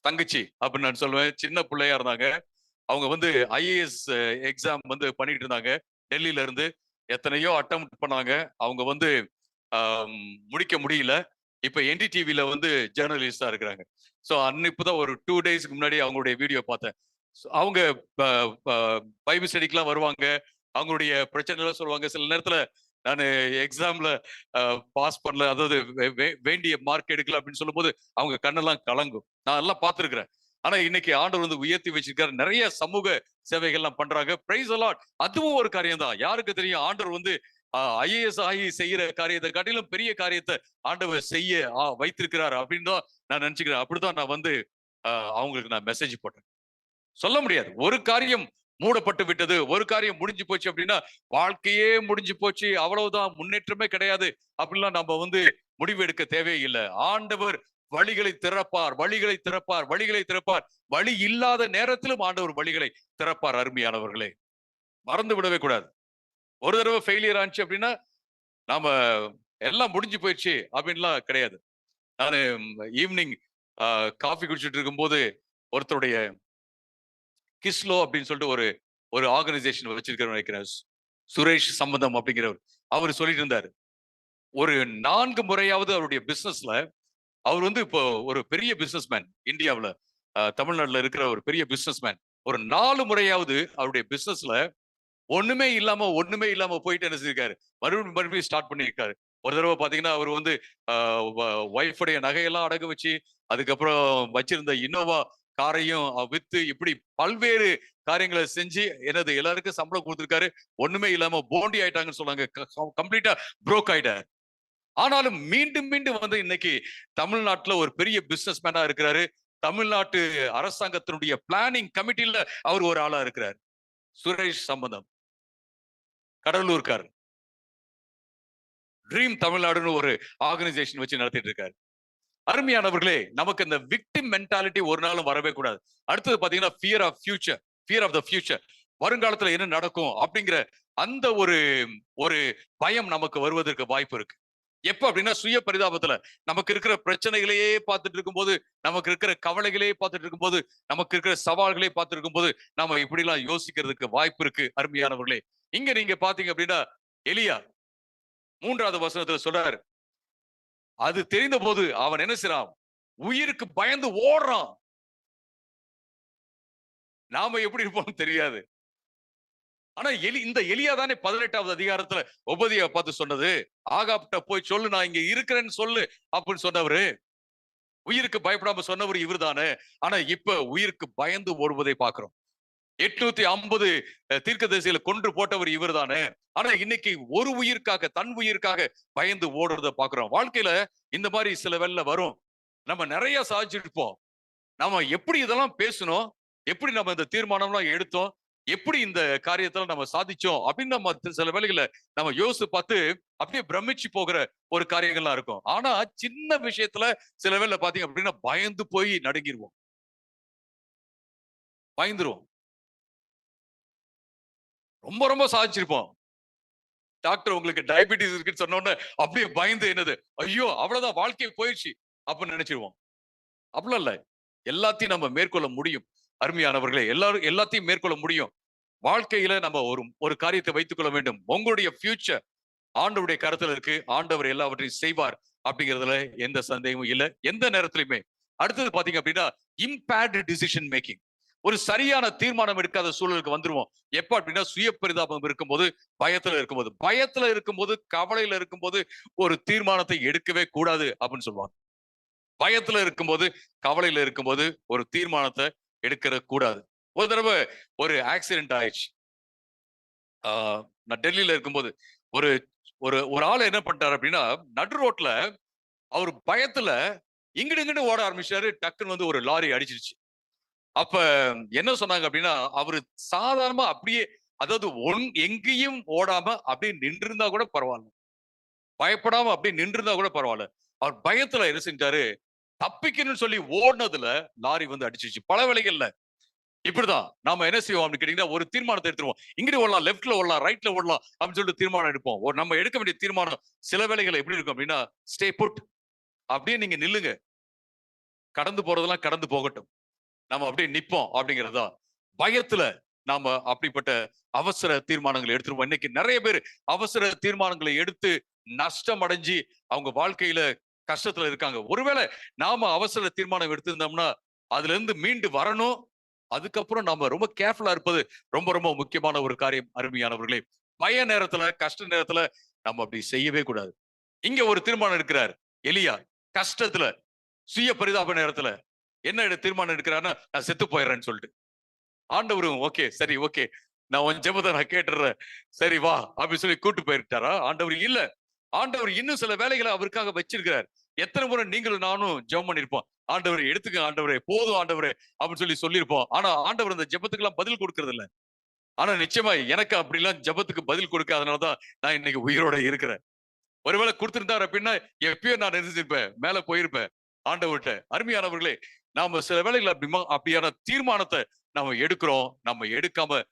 தங்கச்சி அப்படின்னு நான் சொல்லுவேன், சின்ன பிள்ளையா இருந்தாங்க. அவங்க ஐஏஎஸ் எக்ஸாம் பண்ணிட்டு இருந்தாங்க. டெல்லியில இருந்து எத்தனையோ அட்டம் பண்ணாங்க. அவங்க முடிக்க முடியல. இப்ப என்டிடிவில ஜேர்னலிஸ்டா இருக்கிறாங்க. ஸோ இப்பதான் ஒரு 2 டேஸ்க்கு முன்னாடி அவங்களுடைய வீடியோ பார்த்தேன். அவங்க பைபிள் ஸ்டடிக்கெல்லாம் வருவாங்க, அவங்களுடைய பிரச்சனைலாம் சொல்லுவாங்க. சில நேரத்துல நான் எக்ஸாம்ல பாஸ் பண்ணல, அதாவது வேண்டிய மார்க் எடுக்கல அப்படின்னு சொல்லும்போது அவங்க கண்ணெல்லாம் கலங்கும். நான் எல்லாம் பார்த்திருக்கிறேன். ஆனா இன்னைக்கு ஆண்டவர் உயர்த்தி வச்சிருக்காரு, நிறைய சமூக சேவைகள்லாம் பண்றாங்க. Praise the Lord. அதுவும் ஒரு காரியம் தான். யாருக்கு தெரியும், ஆண்டவர் ஐஏஎஸ் ஆகி செய்யற காரியத்தை காட்டிலும் பெரிய காரியத்தை ஆண்டவர் செய்ய வைத்திருக்கிறார் அப்படின்னு தான் நான் நினைச்சுக்கிறேன். அப்படிதான் நான் அவங்களுக்கு நான் மெசேஜ் போட்டேன். சொல்ல முடியாது, ஒரு காரியம் மூடப்பட்டு விட்டது, ஒரு காரியம் முடிஞ்சு போச்சு அப்படின்னா வாழ்க்கையே முடிஞ்சு போச்சு, அவ்வளவுதான், முன்னேற்றமே கிடையாது அப்படின்லாம் நம்ம முடிவு எடுக்க தேவையில்லை. ஆண்டவர் வழிகளை திறப்பார், வழி இல்லாத நேரத்திலும் ஆண்டவர் வழிகளை திறப்பார். அருமையானவர்களே, மறந்து விடவே கூடாது. ஒரு தடவை ஃபெயிலியர் ஆச்சு அப்படின்னா நாம எல்லாம் முடிஞ்சு போயிடுச்சு அப்படின்லாம் கிடையாது. நான் ஈவினிங் காஃபி குடிச்சிட்டு இருக்கும்போது ஒருத்தருடைய கிஸ்லோ அப்படின்னு சொல்லிட்டு ஒரு ஆர்கனைசேஷன் வச்சிருக்கிற நினைக்கிறேன், சுரேஷ் சம்பந்தம் அப்படிங்கிறவர், அவர் சொல்லிட்டு இருந்தாரு, ஒரு 4 முறையாவது அவருடைய பிசினஸ்ல, அவர் இப்போ ஒரு பெரிய பிசினஸ் மேன், இந்தியாவில் தமிழ்நாட்டில் இருக்கிற ஒரு பெரிய பிசினஸ் மேன், ஒரு 4 முறையாவது அவருடைய பிசினஸ்ல ஒண்ணுமே இல்லாம போயிட்டு என்ன செஞ்சிருக்காரு, மறுபடியும் ஸ்டார்ட் பண்ணியிருக்காரு. ஒரு தடவை பாத்தீங்கன்னா அவர் ஒய்ஃபுடைய நகையெல்லாம் அடகு வச்சு, அதுக்கப்புறம் வச்சிருந்த இன்னோவா காரையும் வித்து, இப்படி பல்வேறு காரியங்களை செஞ்சு என்னது எல்லாருக்கும் சம்பளம் கொடுத்திருக்காரு. ஒண்ணுமே இல்லாம போண்டி ஆயிட்டாங்கன்னு சொன்னாங்க. கம்ப்ளீட்டா புரோக் ஆயிட்டார். ஆனாலும் மீண்டும் மீண்டும் வந்து இன்னைக்கு தமிழ்நாட்டுல ஒரு பெரிய பிசினஸ் மேனா இருக்கிறாரு. தமிழ்நாட்டு அரசாங்கத்தினுடைய பிளானிங் கமிட்டில அவர் ஒரு ஆளா இருக்கிறார். சுரேஷ் சம்பந்தம், கடலூர்கார். ட்ரீம் தமிழ்நாடுன்னு ஒரு ஆர்கனைசேஷன் வச்சு நடத்திட்டு இருக்காரு. அருமையானவர்களே, நமக்கு இந்த விக்டிம் மென்டாலிட்டி ஒரு நாளும் வரவே கூடாது. அடுத்தது பாத்தீங்கன்னா ஃபியர் ஆஃப் த ஃபியூச்சர். வருங்காலத்துல என்ன நடக்கும் அப்படிங்கிற அந்த ஒரு ஒரு பயம் நமக்கு வருவதற்கு வாய்ப்பு இருக்கு. எப்ப அப்படின்னா சுய பரிதாபத்துல நமக்கு இருக்கிற பிரச்சனைகளையே பார்த்துட்டு இருக்கும்போது, நமக்கு இருக்கிற கவலைகளே பார்த்துட்டு இருக்கும்போது, நமக்கு இருக்கிற சவால்களே பார்த்துட்டு இருக்கும்போது நம்ம இப்படி எல்லாம் யோசிக்கிறதுக்கு வாய்ப்பு இருக்கு. அருமையானவர்களே, இங்க நீங்க பாத்தீங்க அப்படின்னா எலியா 3வது வசனத்துல சொல்றாரு, அது தெரிந்த போது அவன் என்ன செய்றான்? உயிருக்கு பயந்து ஓடுறான். நாம எப்படி இருப்போம் தெரியாது. ஆனா இந்த எலியா தானே 18வது அதிகாரத்துல ஒபதியா பார்த்து சொன்னது, ஆகாப்ட்ட போய் சொல்லு, நான் இங்க இருக்கிறேன்னு சொல்லு அப்படின்னு சொன்னவரு. உயிருக்கு பயப்படாம சொன்னவர் இவர் தானே. ஆனா இப்ப உயிருக்கு பயந்து ஓடுவதை பார்க்கிறோம். 850 தீர்க்கதரிசிகளை கொன்று போட்டவர் இவர் தானே. ஆனா இன்னைக்கு ஒரு உயிர்க்காக, தன் உயிர்க்காக பயந்து ஓடுறத பாக்குறோம். வாழ்க்கையில இந்த மாதிரி சில வேளை வரும். நம்ம நிறைய சாதிச்சிருப்போம். நாம எப்படி இதெல்லாம் பேசணும், எப்படி நம்ம இந்த தீர்மானம்லாம் எடுத்தோம், எப்படி இந்த காரியத்துல நம்ம சாதிச்சோம் அப்படின்னு நம்ம சில வேளைகளை நம்ம யோசிச்சு பார்த்து அப்படியே பிரமிச்சு போகிற ஒரு காரியங்கள்லாம் இருக்கும். ஆனா சின்ன விஷயத்துல சில வேளை பாத்தீங்க அப்படின்னா பயந்து போய் நடுங்கிடுவோம், பயந்துருவோம். ரொம்ப ரொம்ப சாதிச்சிருப்போம். டாக்டர் உங்களுக்கு டயபிட்டிஸ் இருக்குன்னு சொன்ன உடனே அப்படியே பயந்து என்னது, ஐயோ அவ்வளவுதான் வாழ்க்கை போயிடுச்சு அப்படின்னு நினைச்சிருவோம். அவ்வளவு இல்ல, எல்லாத்தையும் நம்ம மேற்கொள்ள முடியும். அருமையானவர்களே, எல்லாத்தையும் மேற்கொள்ள முடியும். வாழ்க்கையில நம்ம ஒரு காரியத்தை வைத்துக் கொள்ள வேண்டும். உங்களுடைய ஃபியூச்சர் ஆண்டவருடைய கருத்துல இருக்கு. ஆண்டவர் எல்லாவற்றையும் செய்வார் அப்படிங்கிறதுல எந்த சந்தேகமும் இல்லை, எந்த நேரத்திலுமே. அடுத்தது பாத்தீங்க அப்படின்னா இம்பேர்டு டிசிஷன் மேக்கிங். ஒரு சரியான தீர்மானம் எடுக்காத சூழலுக்கு வந்துருவோம். எப்ப அப்படின்னா சுய பரிதாபம் இருக்கும்போது, பயத்துல இருக்கும்போது, கவலையில இருக்கும்போது ஒரு தீர்மானத்தை எடுக்கவே கூடாது அப்படின்னு சொல்லுவாங்க. பயத்துல இருக்கும்போது, கவலையில இருக்கும்போது ஒரு தீர்மானத்தை எடுக்கிற கூடாது. ஒரு தடவை ஒரு ஆக்சிடென்ட் ஆயிடுச்சு. நான் டெல்லியில இருக்கும்போது ஒரு ஒரு ஒரு ஆள் என்ன பண்ணிட்டாரு அப்படின்னா, நடு ரோட்ல அவர் பயத்துல இங்கிட்டு இங்கிட்டு ஓட ஆரம்பிச்சாரு. டக்குன்னு வந்து ஒரு லாரி அடிச்சிருச்சு. அப்ப என்ன சொன்னாங்க அப்படின்னா, அவரு சாதாரணமா அப்படியே, அதாவது எங்கேயும் ஓடாம அப்படியே நின்றிருந்தா கூட பரவாயில்ல, பயப்படாம அப்படியே நின்றிருந்தா கூட பரவாயில்ல. அவர் பயத்துல என்ன செஞ்சாரு, தப்பிக்கணும்னு சொல்லி ஓடுனதுல லாரி வந்து அடிச்சிருச்சு. பல வேளைகள்ல இப்படிதான் நாம என்ன செய்வோம் அப்படின்னு கேட்டீங்கன்னா, ஒரு தீர்மானத்தை எடுத்துருவோம். இங்கிட்டு ஓடலாம், லெஃப்ட்ல ஓடலாம், ரைட்ல ஓடலாம் அப்படின்னு சொல்லிட்டு தீர்மானம் எடுப்போம். நம்ம எடுக்க வேண்டிய தீர்மானம் சில வேளைகள் எப்படி இருக்கும் அப்படின்னா, ஸ்டே புட், அப்படியே நீங்க நில்லுங்க, கடந்து போறதெல்லாம் கடந்து போகட்டும், நம்ம அப்படியே நிப்போம் அப்படிங்கிறதா. பயத்துல நாம அப்படிப்பட்ட அவசர தீர்மானங்களை எடுத்துருவோம். இன்னைக்கு நிறைய பேர் அவசர தீர்மானங்களை எடுத்து நஷ்டம் அடைஞ்சு அவங்க வாழ்க்கையில கஷ்டத்துல இருக்காங்க. ஒருவேளை நாம அவசர தீர்மானம் எடுத்திருந்தோம்னா அதுல இருந்து மீண்டு வரணும். அதுக்கப்புறம் நாம ரொம்ப கேர்ஃபுல்லா இருப்பது ரொம்ப ரொம்ப முக்கியமான ஒரு காரியம். அருமையானவர்களே, பய நேரத்துல, கஷ்ட நேரத்துல நம்ம அப்படி செய்யவே கூடாது. இங்க ஒரு தீர்மானம் எடுக்கிறார் எலியா, கஷ்டத்துல, சுய பரிதாப நேரத்துல என்ன தீர்மானம் எடுக்கிறாருன்னா, நான் செத்து போயிடுறேன்னு சொல்லிட்டு. ஆண்டவரும் ஓகே, சரி ஓகே, நான் உன் ஜெபத்தை நான் கேட்டுறேன், சரி வா அப்படின்னு சொல்லி கூட்டு போயிருட்டாரா? ஆண்டவர் இல்ல. ஆண்டவர் இன்னும் சில வேலைகளை அவருக்காக வச்சிருக்கிறார். எத்தனை முறை நீங்களும் நானும் ஜெபம் பண்ணிருப்போம், ஆண்டவரை எடுத்துக்க ஆண்டவரே, போதும் ஆண்டவரே அப்படின்னு சொல்லி சொல்லியிருப்போம். ஆனா ஆண்டவர் அந்த ஜெபத்துக்கு எல்லாம் பதில் கொடுக்கறது இல்ல. ஆனா நிச்சயமா எனக்கு அப்படிலாம் ஜெபத்துக்கு பதில் கொடுக்காதனாலதான் நான் இன்னைக்கு உயிரோட இருக்கிறேன். ஒருவேளை கொடுத்திருந்தார் அப்படின்னா எப்பயோ நான் நினைச்சிருப்பேன், மேல போயிருப்பேன் ஆண்டவர்கிட்ட. அருமையானவர்களே, நாம சில வேளைகள் அப்படியான தீர்மானத்தை நம்ம எடுக்கிறோம். நம்ம எடுக்காம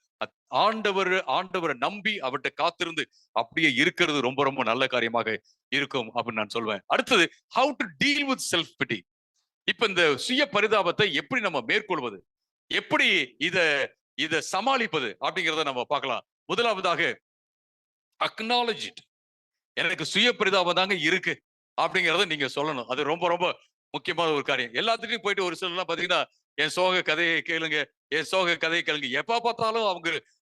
ஆண்டவரை நம்பி அவர்கிட்ட காத்திருந்து அப்படியே இருக்கிறது ரொம்ப ரொம்ப நல்ல காரியமாக இருக்கும் அப்படின்னு நான் சொல்வேன். அடுத்தது, how to deal with self பிட்டி. இப்ப இந்த சுய பரிதாபத்தை எப்படி நம்ம மேற்கொள்வது, எப்படி இத இத சமாளிப்பது அப்படிங்கிறத நம்ம பார்க்கலாம். முதலாவதாக, அக்னாலஜ் இட். எனக்கு சுய பரிதாபம் தாங்க இருக்கு அப்படிங்கறத நீங்க சொல்லணும். அது ரொம்ப ரொம்ப முக்கியமான ஒரு காரியம். எல்லாத்துக்கும் போயிட்டு ஒரு சிலர்லாம் பாத்தீங்கன்னா, என் சோக கதையை கேளுங்க, என் சோக கதையை கேளுங்க, எப்ப பார்த்தாலும்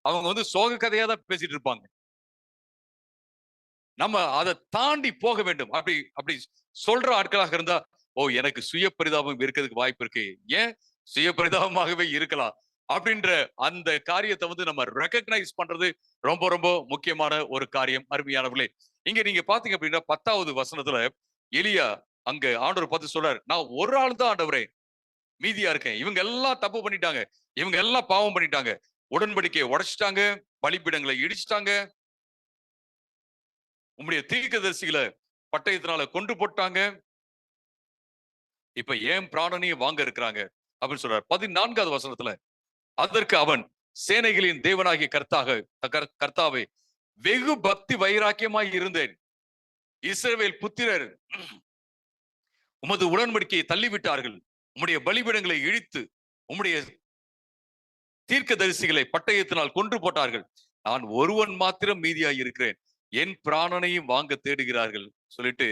அவங்க வந்து சோக கதையா தான் பேசிட்டு இருப்பாங்க. நம்ம அதை தாண்டி போக வேண்டும். அப்படி அப்படி சொல்ற ஆட்களாக இருந்தா, ஓ எனக்கு சுய பரிதாபம் இருக்கிறதுக்கு வாய்ப்பு இருக்கு. ஏன் சுய பரிதாபமாகவே இருக்கலாம். அப்படின்ற அந்த காரியத்தை வந்து நம்ம ரெகக்னைஸ் பண்றது ரொம்ப ரொம்ப முக்கியமான ஒரு காரியம். அருமையானவர்களே, இங்க நீங்க பாத்தீங்க அப்படின்னா 10வது வசனத்துல எலியா அங்க ஆண்டவர் பார்த்து சொல்றாரு, நான் ஒரு ஆள் தான் ஆண்டவரே மீதியா இருக்கேன். இவங்க எல்லாம் தப்பு பண்ணிட்டாங்க, இவங்க எல்லாம் பாவம் பண்ணிட்டாங்க, உடன்படிக்கையை உடைச்சிட்டாங்க, பலிபீடங்களை இடிச்சிட்டாங்க, உம்முடைய தீர்க்கதரிசிகளை பட்டயத்தினால கொண்டு போட்டாங்க, இப்ப ஏன் பிராணனையும் வாங்க இருக்கிறாங்க அப்படின்னு சொல்றாரு. 14வது வசனத்துல அதற்கு அவன், சேனைகளின் தேவனாகிய கர்த்தாவே, வெகு பக்தி வைராக்கியமாய் இருந்தேன். இஸ்ரவேல் புத்திரர் உமது உடன்படிக்கையை தள்ளிவிட்டார்கள், உம்முடைய பலிபீடங்களை இழித்து உம்முடைய தீர்க்க தரிசிகளை பட்டயத்தினால் கொன்று போட்டார்கள், நான் ஒருவன் மாத்திரம் மீதியாய் இருக்கிறேன், என் பிராணனையும் வாங்க தேடுகிறார்கள் சொல்லிட்டு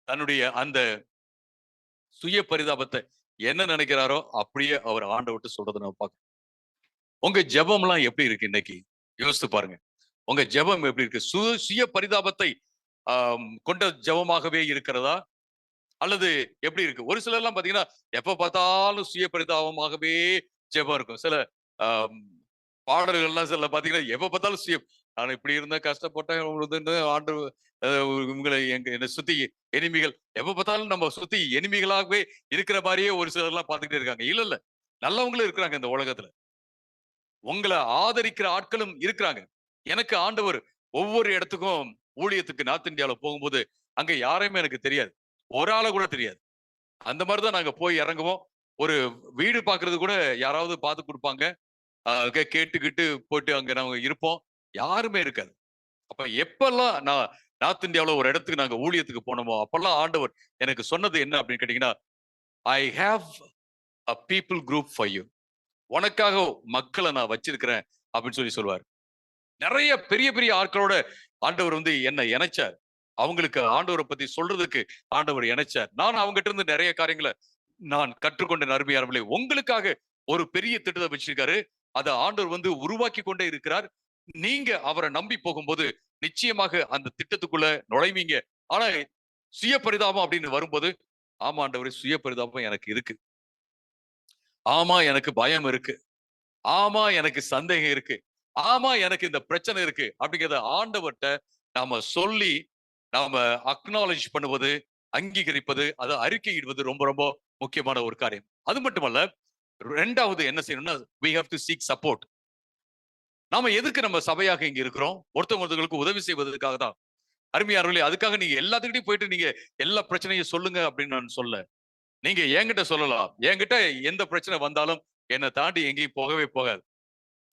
தன்னுடைய அந்த சுய பரிதாபத்தை என்ன நினைக்கிறாரோ அப்படியே அவர் ஆண்டவர்ட்ட சொல்றதை நம்ம பார்க்கணும். உங்க ஜெபம் எல்லாம் எப்படி இருக்கு இன்னைக்கு? யோசித்து பாருங்க. உங்க ஜெபம் எப்படி இருக்கு? சுய பரிதாபத்தை கொண்ட ஜெபமாகவே இருக்கிறதா, அல்லது எப்படி இருக்கு? ஒரு சிலர் எல்லாம் பாத்தீங்கன்னா எப்ப பார்த்தாலும் சுய பரிதாபமாகவே ஜெபம் இருக்கும். சில பாடல்கள்லாம் சில பாத்தீங்கன்னா எப்ப பார்த்தாலும் சுய, நான் இப்படி இருந்த கஷ்டப்பட்டேன், ஆண்டு உங்களை என்னை சுத்தி எனிமிகள், எப்ப பார்த்தாலும் நம்ம சுத்தி எனிமிகளாகவே இருக்கிற மாதிரியே ஒரு சிலர் எல்லாம் பாத்துக்கிட்டே இருக்காங்க. இல்ல இல்ல, நல்லவங்களும் இருக்கிறாங்க இந்த உலகத்துல, உங்களை ஆதரிக்கிற ஆட்களும் இருக்கிறாங்க. எனக்கு ஆண்டவர் ஒவ்வொரு இடத்துக்கும் ஊழியத்துக்கு நார்த் இந்தியாவில் போகும்போது அங்க யாரையுமே எனக்கு தெரியாது, ஒரு ஆளை கூட தெரியாது. அந்த மாதிரிதான் நாங்க போய் இறங்குவோம். ஒரு வீடு பாக்குறது கூட யாராவது பார்த்து கொடுப்பாங்க, கேட்டுக்கிட்டு போயிட்டு அங்க நாங்க இருப்போம். யாருமே இருக்காது. அப்ப எப்பெல்லாம் நான் நார்த் இந்தியாவில் ஒரு இடத்துக்கு நாங்க ஊழியத்துக்கு போனோமோ அப்பெல்லாம் ஆண்டவர் எனக்கு சொன்னது என்ன அப்படின்னு கேட்டீங்கன்னா, I have a people group for you, உனக்காக மக்களை நான் வச்சிருக்கிறேன் அப்படின்னு சொல்லி சொல்லுவார். நிறைய பெரிய பெரிய ஆட்களோட ஆண்டவர் வந்து என்ன இணைச்சார், அவங்களுக்கு ஆண்டவரை பத்தி சொல்றதுக்கு ஆண்டவர் இணைச்சார். நான் அவங்ககிட்ட இருந்து நிறைய காரியங்களை நான் கற்றுக்கொண்ட அருமையானவர்களே, உங்களுக்காக ஒரு பெரிய திட்டத்தை வச்சிருக்காரு, அதை ஆண்டவர் வந்து உருவாக்கி கொண்டே இருக்கிறார். நீங்க அவரை நம்பி போகும்போது நிச்சயமாக அந்த திட்டத்துக்குள்ள நுழைவீங்க. ஆனா சுய பரிதாபம் அப்படின்னு வரும்போது, ஆமா ஆண்டவரே சுய பரிதாபம் எனக்கு இருக்கு, ஆமா எனக்கு பயம் இருக்கு, ஆமா எனக்கு சந்தேகம் இருக்கு, ஆமா எனக்கு இந்த பிரச்சனை இருக்கு அப்படிங்கிறத ஆண்டவர்கிட்ட நாம சொல்லி நாம அக்னாலேஜ் பண்ணுவது, அங்கீகரிப்பது, அதை அறிக்கையிடுவது ரொம்ப ரொம்ப முக்கியமான ஒரு காரியம். அது மட்டுமல்ல, ரெண்டாவது என்ன செய்யணும்னா, we have to seek support. நாம எதுக்கு நம்ம சபையாக இங்க இருக்கிறோம்? ஒருத்தவங்களுக்கு உதவி செய்வதற்காக தான். அருமையானவர்களே, அதுக்காக நீங்க எல்லாத்துக்கிட்டையும் போயிட்டு நீங்க எல்லா பிரச்சனையும் சொல்லுங்க அப்படின்னு நான் சொல்ல. நீங்க என்கிட்ட சொல்லலாம். என்கிட்ட எந்த பிரச்சனை வந்தாலும் என்னை தாண்டி எங்கேயும் போகவே போகாது.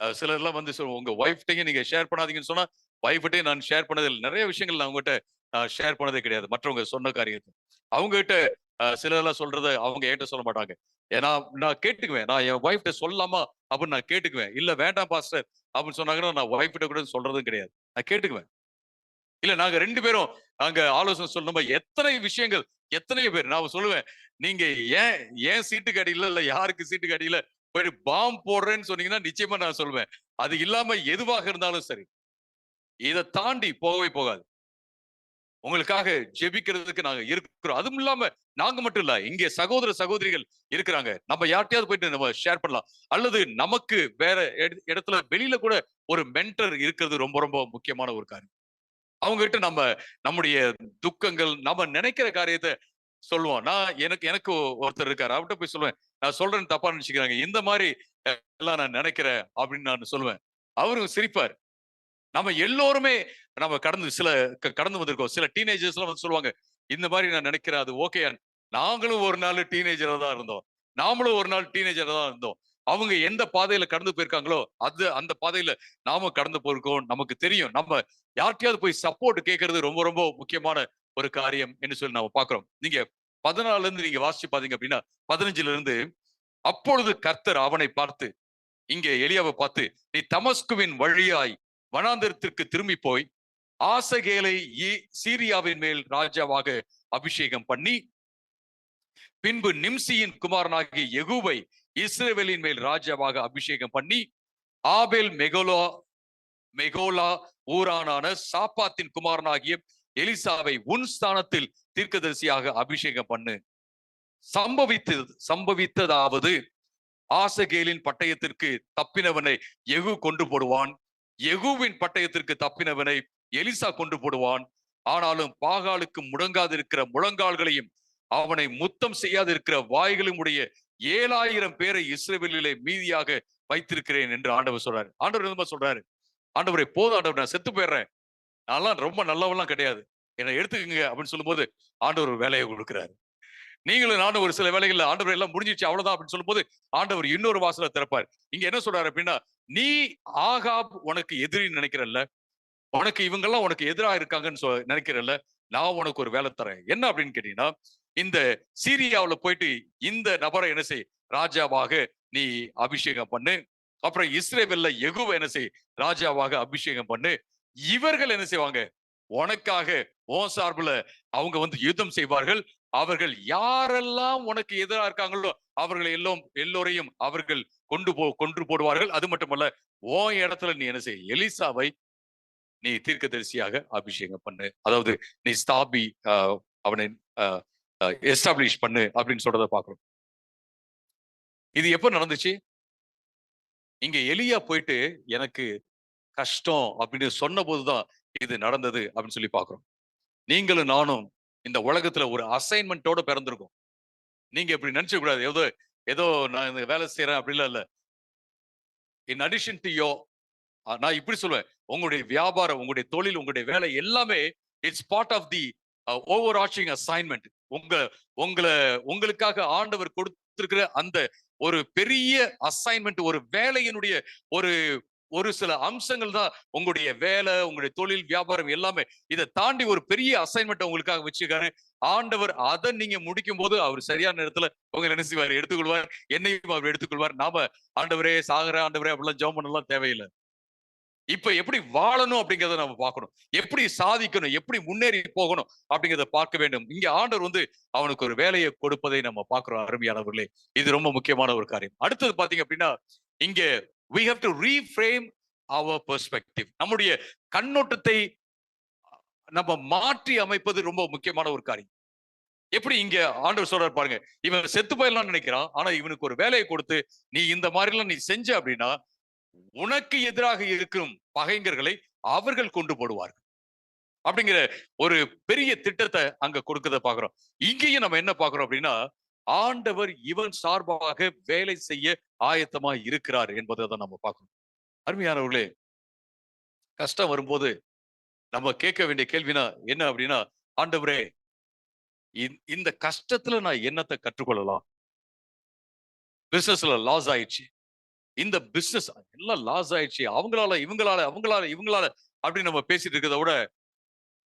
சிலர் எல்லாம் வந்து உங்க ஒய்ஃப்டையும் நீங்க ஷேர் பண்ணாதீங்கன்னு சொன்னா, ஒய்ஃப்டையும் நான் ஷேர் பண்ணது இல்லை. நிறைய விஷயங்கள் நான் உங்ககிட்ட ஷேர் பண்ணதே கிடையாது, மற்றவங்க சொன்ன காரியத்தை. அவங்க கிட்ட சிலர்லாம் சொல்றத அவங்க என்கிட்ட சொல்ல மாட்டாங்க. ஏன்னா நான் கேட்டுக்குவேன், நான் என் ஒய்ஃப்ட்ட சொல்லலாமா அப்படின்னு நான் கேட்டுக்குவேன். இல்ல வேண்டாம் பாஸ்டர் அப்படின்னு சொன்னாங்கன்னா நான் ஒய்ஃப்ட்ட கூட சொல்றதும் கிடையாது, நான் கேட்டுக்குவேன். இல்ல நாங்க 2 பேரும் அங்க ஆலோசனை சொல்லணுமா, எத்தனை விஷயங்கள், எத்தனையோ பேர் நான் சொல்லுவேன், நீங்க ஏன் சீட்டுக்கு அடியில இல்ல யாருக்கு சீட்டுக்கு அடியில போயிட்டு பாம் போடுறேன்னு சொன்னீங்கன்னா நிச்சயமா நான் சொல்லுவேன். அது இல்லாம எதுவாக இருந்தாலும் சரி, இதை தாண்டி போகவே போகாது. உங்களுக்காக ஜெபிக்கிறதுக்கு நாங்க இருக்கிறோம். அதுவும் இல்லாம நாங்க மட்டும் இல்ல, இங்கே சகோதர சகோதரிகள் இருக்கிறாங்க. நம்ம யார்ட்டையாவது போயிட்டு நம்ம ஷேர் பண்ணலாம். அல்லது நமக்கு வேற இடத்துல வெளியில கூட ஒரு மென்டர் இருக்கிறது ரொம்ப ரொம்ப முக்கியமான ஒரு காரியம். அவங்க கிட்ட நம்ம நம்முடைய துக்கங்கள், நம்ம நினைக்கிற காரியத்தை சொல்லுவோம். நான் எனக்கு ஒருத்தர் இருக்காரு, அவர்கிட்ட போய் சொல்லுவேன், நான் சொல்றேன்னு தப்பா நினைச்சுக்கிறாங்க, இந்த மாதிரி எல்லாம் நான் நினைக்கிறேன் அப்படின்னு நான் சொல்லுவேன். அவரும் சிரிப்பார். நம்ம எல்லோருமே நம்ம கடந்து வந்திருக்கோம். சில டீனேஜர்ஸ் எல்லாம் வந்து சொல்லுவாங்க, இந்த மாதிரி நான் நினைக்கிறேன், அது ஓகே. நாங்களும் ஒரு நாள் டீனேஜரா தான் இருந்தோம், நாமளும் ஒரு நாள் டீனேஜரா தான் இருந்தோம். அவங்க எந்த பாதையில கடந்து போயிருக்காங்களோ அந்த பாதையில நாம கடந்து போயிருக்கோம், நமக்கு தெரியும். நம்ம யார்கிட்டயாவது போய் சப்போர்ட் கேட்கறது ரொம்ப ரொம்ப முக்கியமான ஒரு காரியம் என்று சொல்லி நாம பாக்குறோம். நீங்க 14ல இருந்து நீங்க வாசிச்சு பாத்தீங்க அப்படின்னா 15ல இருந்து, அப்பொழுது கர்த்தர் அவனை பார்த்து, இங்கே எலியாவை பார்த்து, நீ தமஸ்குவின் வழியாய் வனாந்திரத்திற்கு திரும்பி போய் ஆசகேலை சீரியாவின் மேல் ராஜாவாக அபிஷேகம் பண்ணி, பின்பு நிம்சியின் குமாரனாகிய யெகூவை இஸ்ரவேலின் மேல் ராஜாவாக அபிஷேகம் பண்ணி, ஆபேல் மெகோலா ஊரானான சாப்பாத்தின் குமாரனாகிய எலிசாவை உன் ஸ்தானத்தில் தீர்க்கதரிசியாக அபிஷேகம் பண்ணு. சம்பவித்ததாவது, ஆசகேலின் பட்டயத்திற்கு தப்பினவனை யெகூ கொண்டு போடுவான். யெகூவின் பட்டயத்திற்கு தப்பினவனை எலிசா கொண்டு போடுவான். ஆனாலும் பாகாலுக்கு முடங்காதிருக்கிற முழங்கால்களையும் அவனை முத்தம் செய்யாதிருக்கிற வாய்களும் உடைய 7,000 பேரை இஸ்ரவேலிலே மீதியாக வைத்திருக்கிறேன் என்று ஆண்டவர் சொல்றாரு. ஆண்டவர் என்ன சொல்றாரு? ஆண்டவரே போதும் ஆண்டவர், நான் செத்து போயிடுறேன், நான்லாம் ரொம்ப நல்லவெல்லாம் கிடையாது, என்னை எடுத்துக்கங்க அப்படின்னு சொல்லும்போது ஆண்டவர் ஒரு வேலையை கொடுக்கிறாரு. நீங்களும் நானும் ஒரு சில வேலைகள்ல ஆண்டவர் எல்லாம் முடிஞ்சிச்சு அவ்வளவுதான் அப்படின்னு சொல்லும்போது ஆண்டவர் இன்னொரு வாசலை திறப்பார். இங்க என்ன சொல்றாரு அப்படின்னா, நீ ஆகாப் உனக்கு எதிரின்னு நினைக்கிறல்ல, உனக்கு இவங்கெல்லாம் உனக்கு எதிராக இருக்காங்கன்னு நினைக்கிறல்ல, நான் உனக்கு ஒரு வேலை தரேன். என்ன அப்படின்னு கேட்டீங்கன்னா, இந்த சீரியாவுல போயிட்டு இந்த நபரை என்ன செய், ராஜாவாக நீ அபிஷேகம் பண்ணு. அப்புறம் இஸ்ரேவேல்ல யெகூவை என்ன செய், ராஜாவாக அபிஷேகம் பண்ணு. இவர்கள் என்ன செய்வாங்க, உனக்காக உன் சார்புல அவங்க வந்து யுத்தம் செய்வார்கள். அவர்கள் யாரெல்லாம் உனக்கு எதிராக இருக்காங்களோ அவர்கள் எல்லோரையும் அவர்கள் கொன்று போடுவார்கள். அது மட்டுமல்ல, உன் இடத்துல நீ என்ன செய், எலிசாவை நீ தீர்க்கதரிசியாக அபிஷேகம் பண்ணு. அதாவது நீ ஸ்தாபி, அவனை எஸ்டாப்ளிஷ் பண்ணு அப்படின்னு சொல்றத பாக்குறோம். இது எப்ப நடந்துச்சு? இங்க எலியா போயிட்டு எனக்கு கஷ்டம் அப்படின்னு சொன்ன போதுதான் இது நடந்தது அப்படின்னு சொல்லி பாக்குறோம். நீங்களும் நானும் இந்த உலகத்துல ஒரு அசைன்மெண்டோட பிறந்திருக்கோம். நீங்க இப்படி நினைச்ச கூடாது, ஏதோ ஏதோ நான் இந்த வேலை செய்யறேன் அப்படிலாம் இல்ல. இன் அடிஷன் டு யோ, நான் இப்படி சொல்லுவேன், உங்களுடைய வியாபாரம், உங்களுடைய தொழில், உங்களுடைய வேலை எல்லாமே it's part of the overarching assignment. உங்களை உங்களுக்காக ஆண்டவர் கொடுத்திருக்கிற அந்த ஒரு பெரிய அசைன்மெண்ட், ஒரு வேலையினுடைய ஒரு ஒரு சில அம்சங்கள் தான் உங்களுடைய வேலை, உங்களுடைய தொழில், வியாபாரம் எல்லாமே. இதை தாண்டி ஒரு பெரிய அசைன்மெண்ட் உங்களுக்காக வச்சிருக்காரு ஆண்டவர். அதை நீங்க முடிக்கும் போது அவர் சரியான நேரத்துல உங்களை என்ன செய்வார், எடுத்துக்கொள்வார். என்னையும் அவர் எடுத்துக்கொள்வார். நாம ஆண்டவரே சாகர ஆண்டவரே அப்படிலாம் ஜெபம் பண்ணலாம் தேவையில்லை. இப்ப எப்படி வாழணும் அப்படிங்கறத நம்ம பார்க்கணும், எப்படி சாதிக்கணும், எப்படி முன்னேறி போகணும் அப்படிங்கறத பார்க்க வேண்டும். இங்க ஆண்டவர் வந்து அவனுக்கு ஒரு வேலையை கொடுப்பதை நம்ம பார்க்கிறோம். அருமையானவர்களே, இது ரொம்ப முக்கியமான ஒரு காரியம். அடுத்தது பாத்தீங்க அப்படின்னா, இங்க we have to reframe our perspective. நம்முடைய கண்ணோட்டத்தை நம்ம மாற்றி அமைப்பது ரொம்ப முக்கியமான ஒரு காரியம். எப்படி இங்க ஆண்டவர் சொல்றாரு பாருங்க, இவன் செத்து போயிடலாம்னு நினைக்கிறான், ஆனா இவனுக்கு ஒரு வேலையை கொடுத்து நீ இந்த மாதிரி எல்லாம் நீ செஞ்ச அப்படின்னா உனக்கு எதிராக இருக்கும் பகைஞர்களை அவர்கள் கொண்டு போடுவார்கள் அப்படிங்கிற ஒரு பெரிய திட்டத்தை அங்க கொடுக்கறத பாக்குறோம். இங்கேயும் நம்ம என்ன பாக்குறோம் அப்படின்னா, ஆண்டவர் இவன் சார்பாக வேலை செய்ய ஆயத்தமா இருக்கிறார் என்பதை தான் நம்ம பார்க்கணும். அருமையானவர்களே, கஷ்டம் வரும்போது நம்ம கேட்க வேண்டிய கேள்வினா என்ன அப்படின்னா, ஆண்டவரே இந்த கஷ்டத்துல நான் என்னத்தை கற்றுக்கொள்ளலாம்? பிசினஸ்ல லாஸ் ஆயிடுச்சு, இந்த பிசினஸ் எல்லாம் லாஸ் ஆயிடுச்சு, அவங்களால இவங்களால அப்படின்னு நம்ம பேசிட்டு இருக்கிறத விட,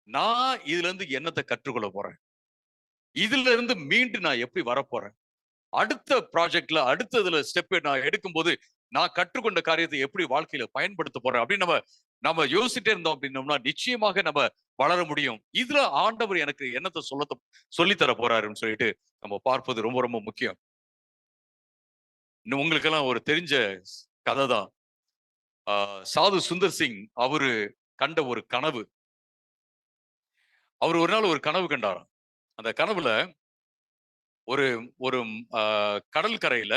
நான் இதுல இருந்து என்னத்தை கற்றுக்கொள்ள போறேன், இதுல இருந்து மீண்டு நான் எப்படி வரப்போறேன், அடுத்த ப்ராஜெக்ட்ல அடுத்ததுல ஸ்டெப் நான் எடுக்கும் போது நான் கற்றுக்கொண்ட காரியத்தை எப்படி வாழ்க்கையில பயன்படுத்த போறேன் அப்படின்னு நம்ம யோசிச்சுட்டே இருந்தோம் அப்படின்னோம்னா நிச்சயமாக நம்ம வளர முடியும். இதுல ஆண்டவர் எனக்கு என்னத்தை சொல்லித்தர போறாருன்னு சொல்லிட்டு நம்ம பார்ப்பது ரொம்ப ரொம்ப முக்கியம். உங்களுக்கெல்லாம் ஒரு தெரிஞ்ச கதை தான். சாது சுந்தர் சிங் அவரு கண்ட ஒரு கனவு. அவர் ஒரு நாள் ஒரு கனவு கண்டாராம். அந்த கனவுல ஒரு ஒரு கடல் கரையில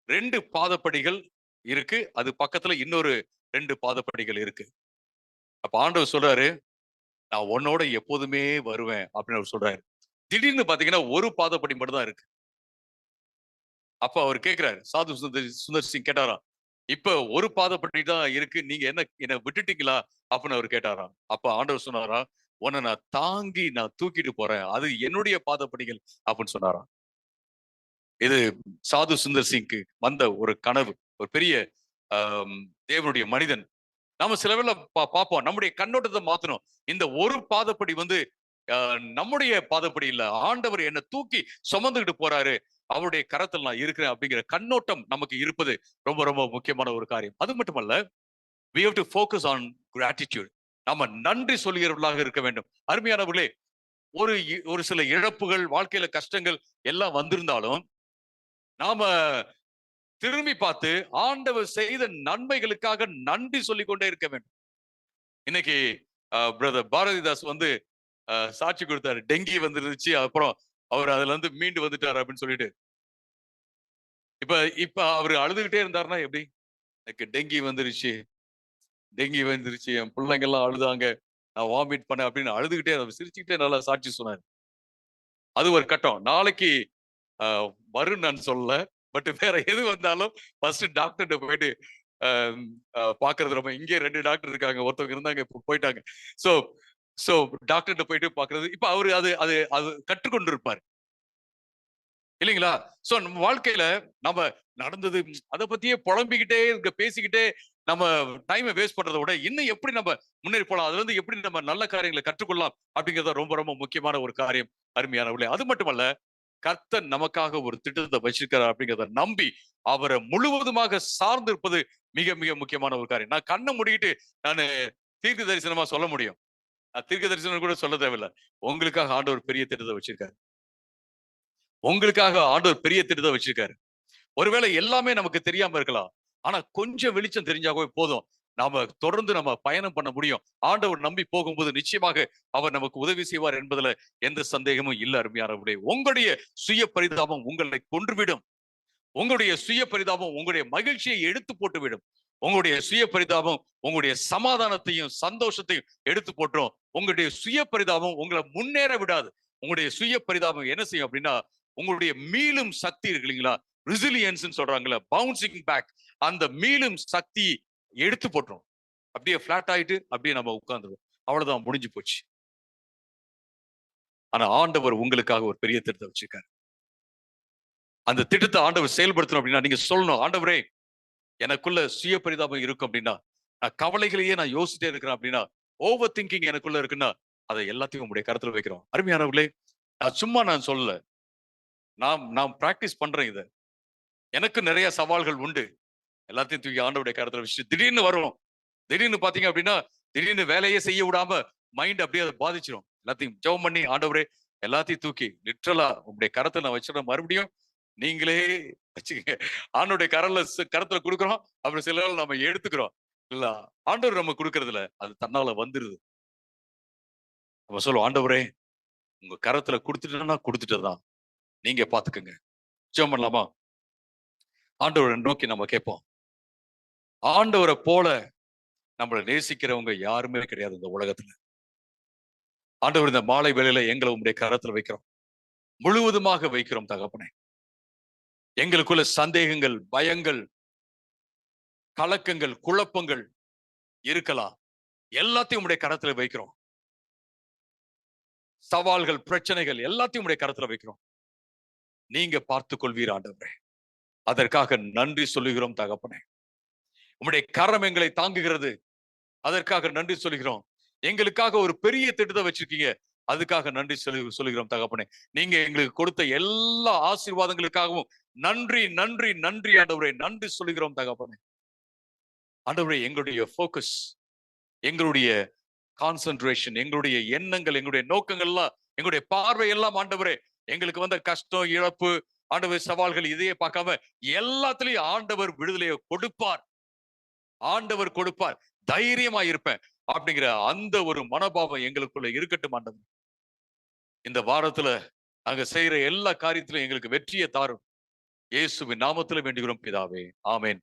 2 பாதப்படிகள் இருக்கு, அது பக்கத்துல இன்னொரு 2 பாதப்படிகள் இருக்கு. அப்ப ஆண்டவர் சொல்றாரு, நான் உன்னோட எப்போதுமே வருவேன் அப்படின்னு அவர் சொல்றாரு. திடீர்னு பாத்தீங்கன்னா ஒரு பாதப்படி மட்டும் தான் இருக்கு. அப்ப அவர் கேட்கிறாரு, சாது சுந்தர் சிங் கேட்டாராம், இப்ப ஒரு பாதப்படி தான் இருக்கு, நீங்க என்ன விட்டுட்டீங்களா அப்படின்னு அவர் கேட்டாராம். அப்ப ஆண்டவர் சொன்னாராம், உன்னை நான் தூக்கிட்டு போறேன், அது என்னுடைய பாதப்படிகள் அப்படின்னு சொன்னாராம். இது சாது சுந்தர் சிங்க்கு வந்த ஒரு கனவு. ஒரு பெரிய தேவனுடைய மனிதன். நாம சில வேளை பார்ப்போம், நம்முடைய கண்ணோட்டத்தை மாத்தணும். இந்த ஒரு பாதப்படி வந்து நம்முடைய பாதப்படி இல்ல, ஆண்டவர் என்னை தூக்கி சுமந்துகிட்டு போறாரு, அவருடைய கரத்தில் நான் இருக்கிறேன் அப்படிங்கிற கண்ணோட்டம் நமக்கு இருப்பது ரொம்ப ரொம்ப முக்கியமான ஒரு காரியம். அது மட்டுமல்ல, we have to focus on gratitude. நாம நன்றி சொல்கிறவர்களாக இருக்க வேண்டும். அருமையானவர்களே, ஒரு சில இழப்புகள், வாழ்க்கையில கஷ்டங்கள் எல்லாம் வந்திருந்தாலும் நாம திரும்பி பார்த்து ஆண்டவர் செய்த நன்மைகளுக்காக நன்றி சொல்லிக் கொண்டே இருக்க வேண்டும். இன்னைக்கு பிரதர் பாரதிதாஸ் வந்து சாட்சி கொடுத்தாரு, டெங்கி வந்துருந்துச்சு, அப்புறம் அவர் அதுல இருந்து மீண்டு வந்துட்டாரு அப்படின்னு சொல்லிட்டு. இப்ப இப்ப அவரு அழுதுகிட்டே இருந்தாருன்னா எப்படி? எனக்கு டெங்கி வந்துருச்சு, என் பிள்ளைங்க எல்லாம் அழுதாங்க, நான் வாமிட் பண்ணேன் அப்படின்னு அழுதுகிட்டே அவர் சிரிச்சுக்கிட்டே நல்லா சாட்சி சொன்னாரு. அது ஒரு கட்டம். நாளைக்கு அ வரும்ன்னு நான் சொல்லல. பட் வேற எது வந்தாலும் ஃபர்ஸ்ட் டாக்டர்ட்ட போயிட்டு அ பார்க்கிறது ரொம்ப இங்கே 2 டாக்டர் இருக்காங்க. ஒருத்தவங்க இருந்தாங்க, இப்ப போயிட்டாங்க. சோ சோ டாக்டர்ட்ட போயிட்டு பார்க்கிறது. இப்ப அவரு அது அது அது கற்றுக்கொண்டு இருப்பாரு. இல்லைங்களா? சோ நம்ம வாழ்க்கையில நம்ம நடந்தது அத பத்தியே புலம்பிக்கிட்டே பேசிக்கிட்டே நம்ம டைம வேஸ்ட் பண்றத விட, இன்னும் எப்படி நம்ம முன்னேறி போலாம்? அதுலருந்து எப்படி நம்ம நல்ல காரியங்கள கற்றுக்கொள்ளலாம்? அப்படிங்கிறது ரொம்ப ரொம்ப முக்கியமான ஒரு காரியம். அருமையானவர்களே. அது மட்டுமல்ல, கர்த்தர் நமக்காக ஒரு திட்டத்தை வச்சிருக்கிறார் அப்படிங்கிறத நம்பி அவரை முழுவதுமாக சார்ந்து இருப்பது மிக மிக முக்கியமான ஒரு காரியம். நான் கண்ணை மூடிக்கிட்டு நானு தீர்க்க தரிசனமா சொல்ல முடியும். நான் தீர்க்க தரிசனம் கூட சொல்ல தேவையில்ல. உங்களுக்காக ஆண்டவர் பெரிய திட்டத்தை வச்சிருக்காரு. உங்களுக்காக ஆண்டவர் பெரிய திட்டத்தை வச்சிருக்காரு. ஒருவேளை எல்லாமே நமக்கு தெரியாம இருக்கலாம். ஆனா கொஞ்சம் வெளிச்சம் தெரிஞ்சாவே போதும். நாம தொடர்ந்து நம்ம பயணம் பண்ண முடியும். ஆண்டவர் நம்பி போகும்போது நிச்சயமாக அவர் நமக்கு உதவி செய்வார் என்பதுல எந்த சந்தேகமும் இல்ல அருமையானவர்களே. உங்களுடைய சுய பரிதாபம் உங்களை கொன்றுவிடும். உங்களுடைய சுய பரிதாபம் உங்களுடைய மகிழ்ச்சியை எடுத்து போட்டுவிடும். உங்களுடைய சுய பரிதாபம் உங்களுடைய சமாதானத்தையும் சந்தோஷத்தையும் எடுத்து போட்டுரும். உங்களுடைய சுய பரிதாபம் உங்களை முன்னேற விடாது. உங்களுடைய சுய பரிதாபம் என்ன செய்யும் அப்படின்னா, உங்களுடைய மீளும் சக்தி இருக்கு இல்லைங்களா, ரெசிலியன்ஸ் சொல்றாங்கல்ல, பவுன்சிங் பேக், அந்த மீளும் சக்தி எடுத்து போட்டுரும். அப்படியே பிளாட் ஆயிட்டு அப்படியே நம்ம உட்கார்ந்துருவோம். அவ்வளவுதான், முடிஞ்சு போச்சு. ஆனா ஆண்டவர் உங்களுக்காக ஒரு பெரிய திட்டத்தை வச்சிருக்காரு. அந்த திட்டத்தை ஆண்டவர் செயல்படுத்தணும் அப்படின்னா நீங்க சொல்லணும், ஆண்டவரே எனக்குள்ள சுய பரிதாபம் இருக்கும் அப்படின்னா, நான் கவலைகளையே நான் யோசிச்சிட்டே இருக்கிறேன் அப்படின்னா, ஓவர் திங்கிங் எனக்குள்ள இருக்குன்னா, அதை எல்லாத்தையும் உங்களுடைய கருத்துல வைக்கிறோம். அருமையானவர்களே, நான் சொல்லல. நான் பிராக்டிஸ் பண்றேன் இத. எனக்கு நிறைய சவால்கள் உண்டு. எல்லாத்தையும் தூக்கி ஆண்டவருடைய கருத்துல வச்சுட்டு திடீர்னு வரும். திடீர்னு பாத்தீங்க அப்படின்னா, திடீர்னு வேலையே செய்ய விடாம மைண்ட் அப்படியே அதை பாதிச்சிடும். எல்லாத்தையும் ஜெபம் பண்ணி, ஆண்டவரே எல்லாத்தையும் தூக்கி லிட்ரலா உங்களுடைய கரத்தை நான் வச்சிடறேன், மறுபடியும் நீங்களே வச்சுக்கங்க. ஆண்டோடைய கரத்துல கொடுக்குறோம். அப்புறம் சில நாள் நம்ம எடுத்துக்கிறோம். இல்ல, ஆண்டவர் நம்ம கொடுக்கறதுல அது தன்னால வந்துருது. நம்ம சொல்லுவோம், ஆண்டவரே உங்க கரத்துல கொடுத்துட்டேன்னா கொடுத்துட்டதுதான், நீங்க பாத்துக்கங்க. ஜெபம் பண்ணலாமா? ஆண்டவரை நோக்கி நம்ம கேட்போம். ஆண்டவரை போல நம்மளை நேசிக்கிறவங்க யாருமே கிடையாது இந்த உலகத்துல. ஆண்டவர், இந்த மாலை வேளையில எங்களை உங்களுடைய கரத்துல வைக்கிறோம், முழுவதுமாக வைக்கிறோம் தகப்பனே. எங்களுக்குள்ள சந்தேகங்கள், பயங்கள், கலக்கங்கள், குழப்பங்கள் இருக்கலாம். எல்லாத்தையும் உடைய கரத்துல வைக்கிறோம். சவால்கள், பிரச்சனைகள் எல்லாத்தையும் உடைய கரத்துல வைக்கிறோம். நீங்க பார்த்துக் கொள்வீர் ஆண்டவரே. அதற்காக நன்றி சொல்லுகிறோம் தகப்பனே. உம்முடைய கரம் எங்களை தாங்குகிறது. அதற்காக நன்றி சொல்லுகிறோம். எங்களுக்காக ஒரு பெரிய திட்டத்தை வச்சிருக்கீங்க. அதுக்காக நன்றி சொல்லுகிறோம் தகப்பனே. நீங்க எங்களுக்கு கொடுத்த எல்லா ஆசீர்வாதங்களுக்காகவும் நன்றி நன்றி நன்றி ஆண்டவரே. நன்றி சொல்லுகிறோம் தகப்பனே. ஆண்டவரே, எங்களுடைய போக்கஸ், எங்களுடைய கான்சென்ட்ரேஷன், எங்களுடைய எண்ணங்கள், எங்களுடைய நோக்கங்கள் எல்லாம், எங்களுடைய பார்வை எல்லாம் ஆண்டவரே, எங்களுக்கு வந்த கஷ்டம், இழப்பு, ஆண்டவர் சவால்கள் இதையே பார்க்காம எல்லாத்திலையும் ஆண்டவர் விடுதலையை கொடுப்பார். ஆண்டவர் கொடுப்பார். தைரியமா இருப்பேன் அப்படிங்கிற அந்த ஒரு மனோபாவம் எங்களுக்குள்ள இருக்கட்டும் ஆண்டவர். இந்த வாரத்துல நாங்க செய்யற எல்லா காரியத்திலும் எங்களுக்கு வெற்றியை தாரும். இயேசுவின் நாமத்துல வேண்டுகிறோம் பிதாவே. ஆமென்.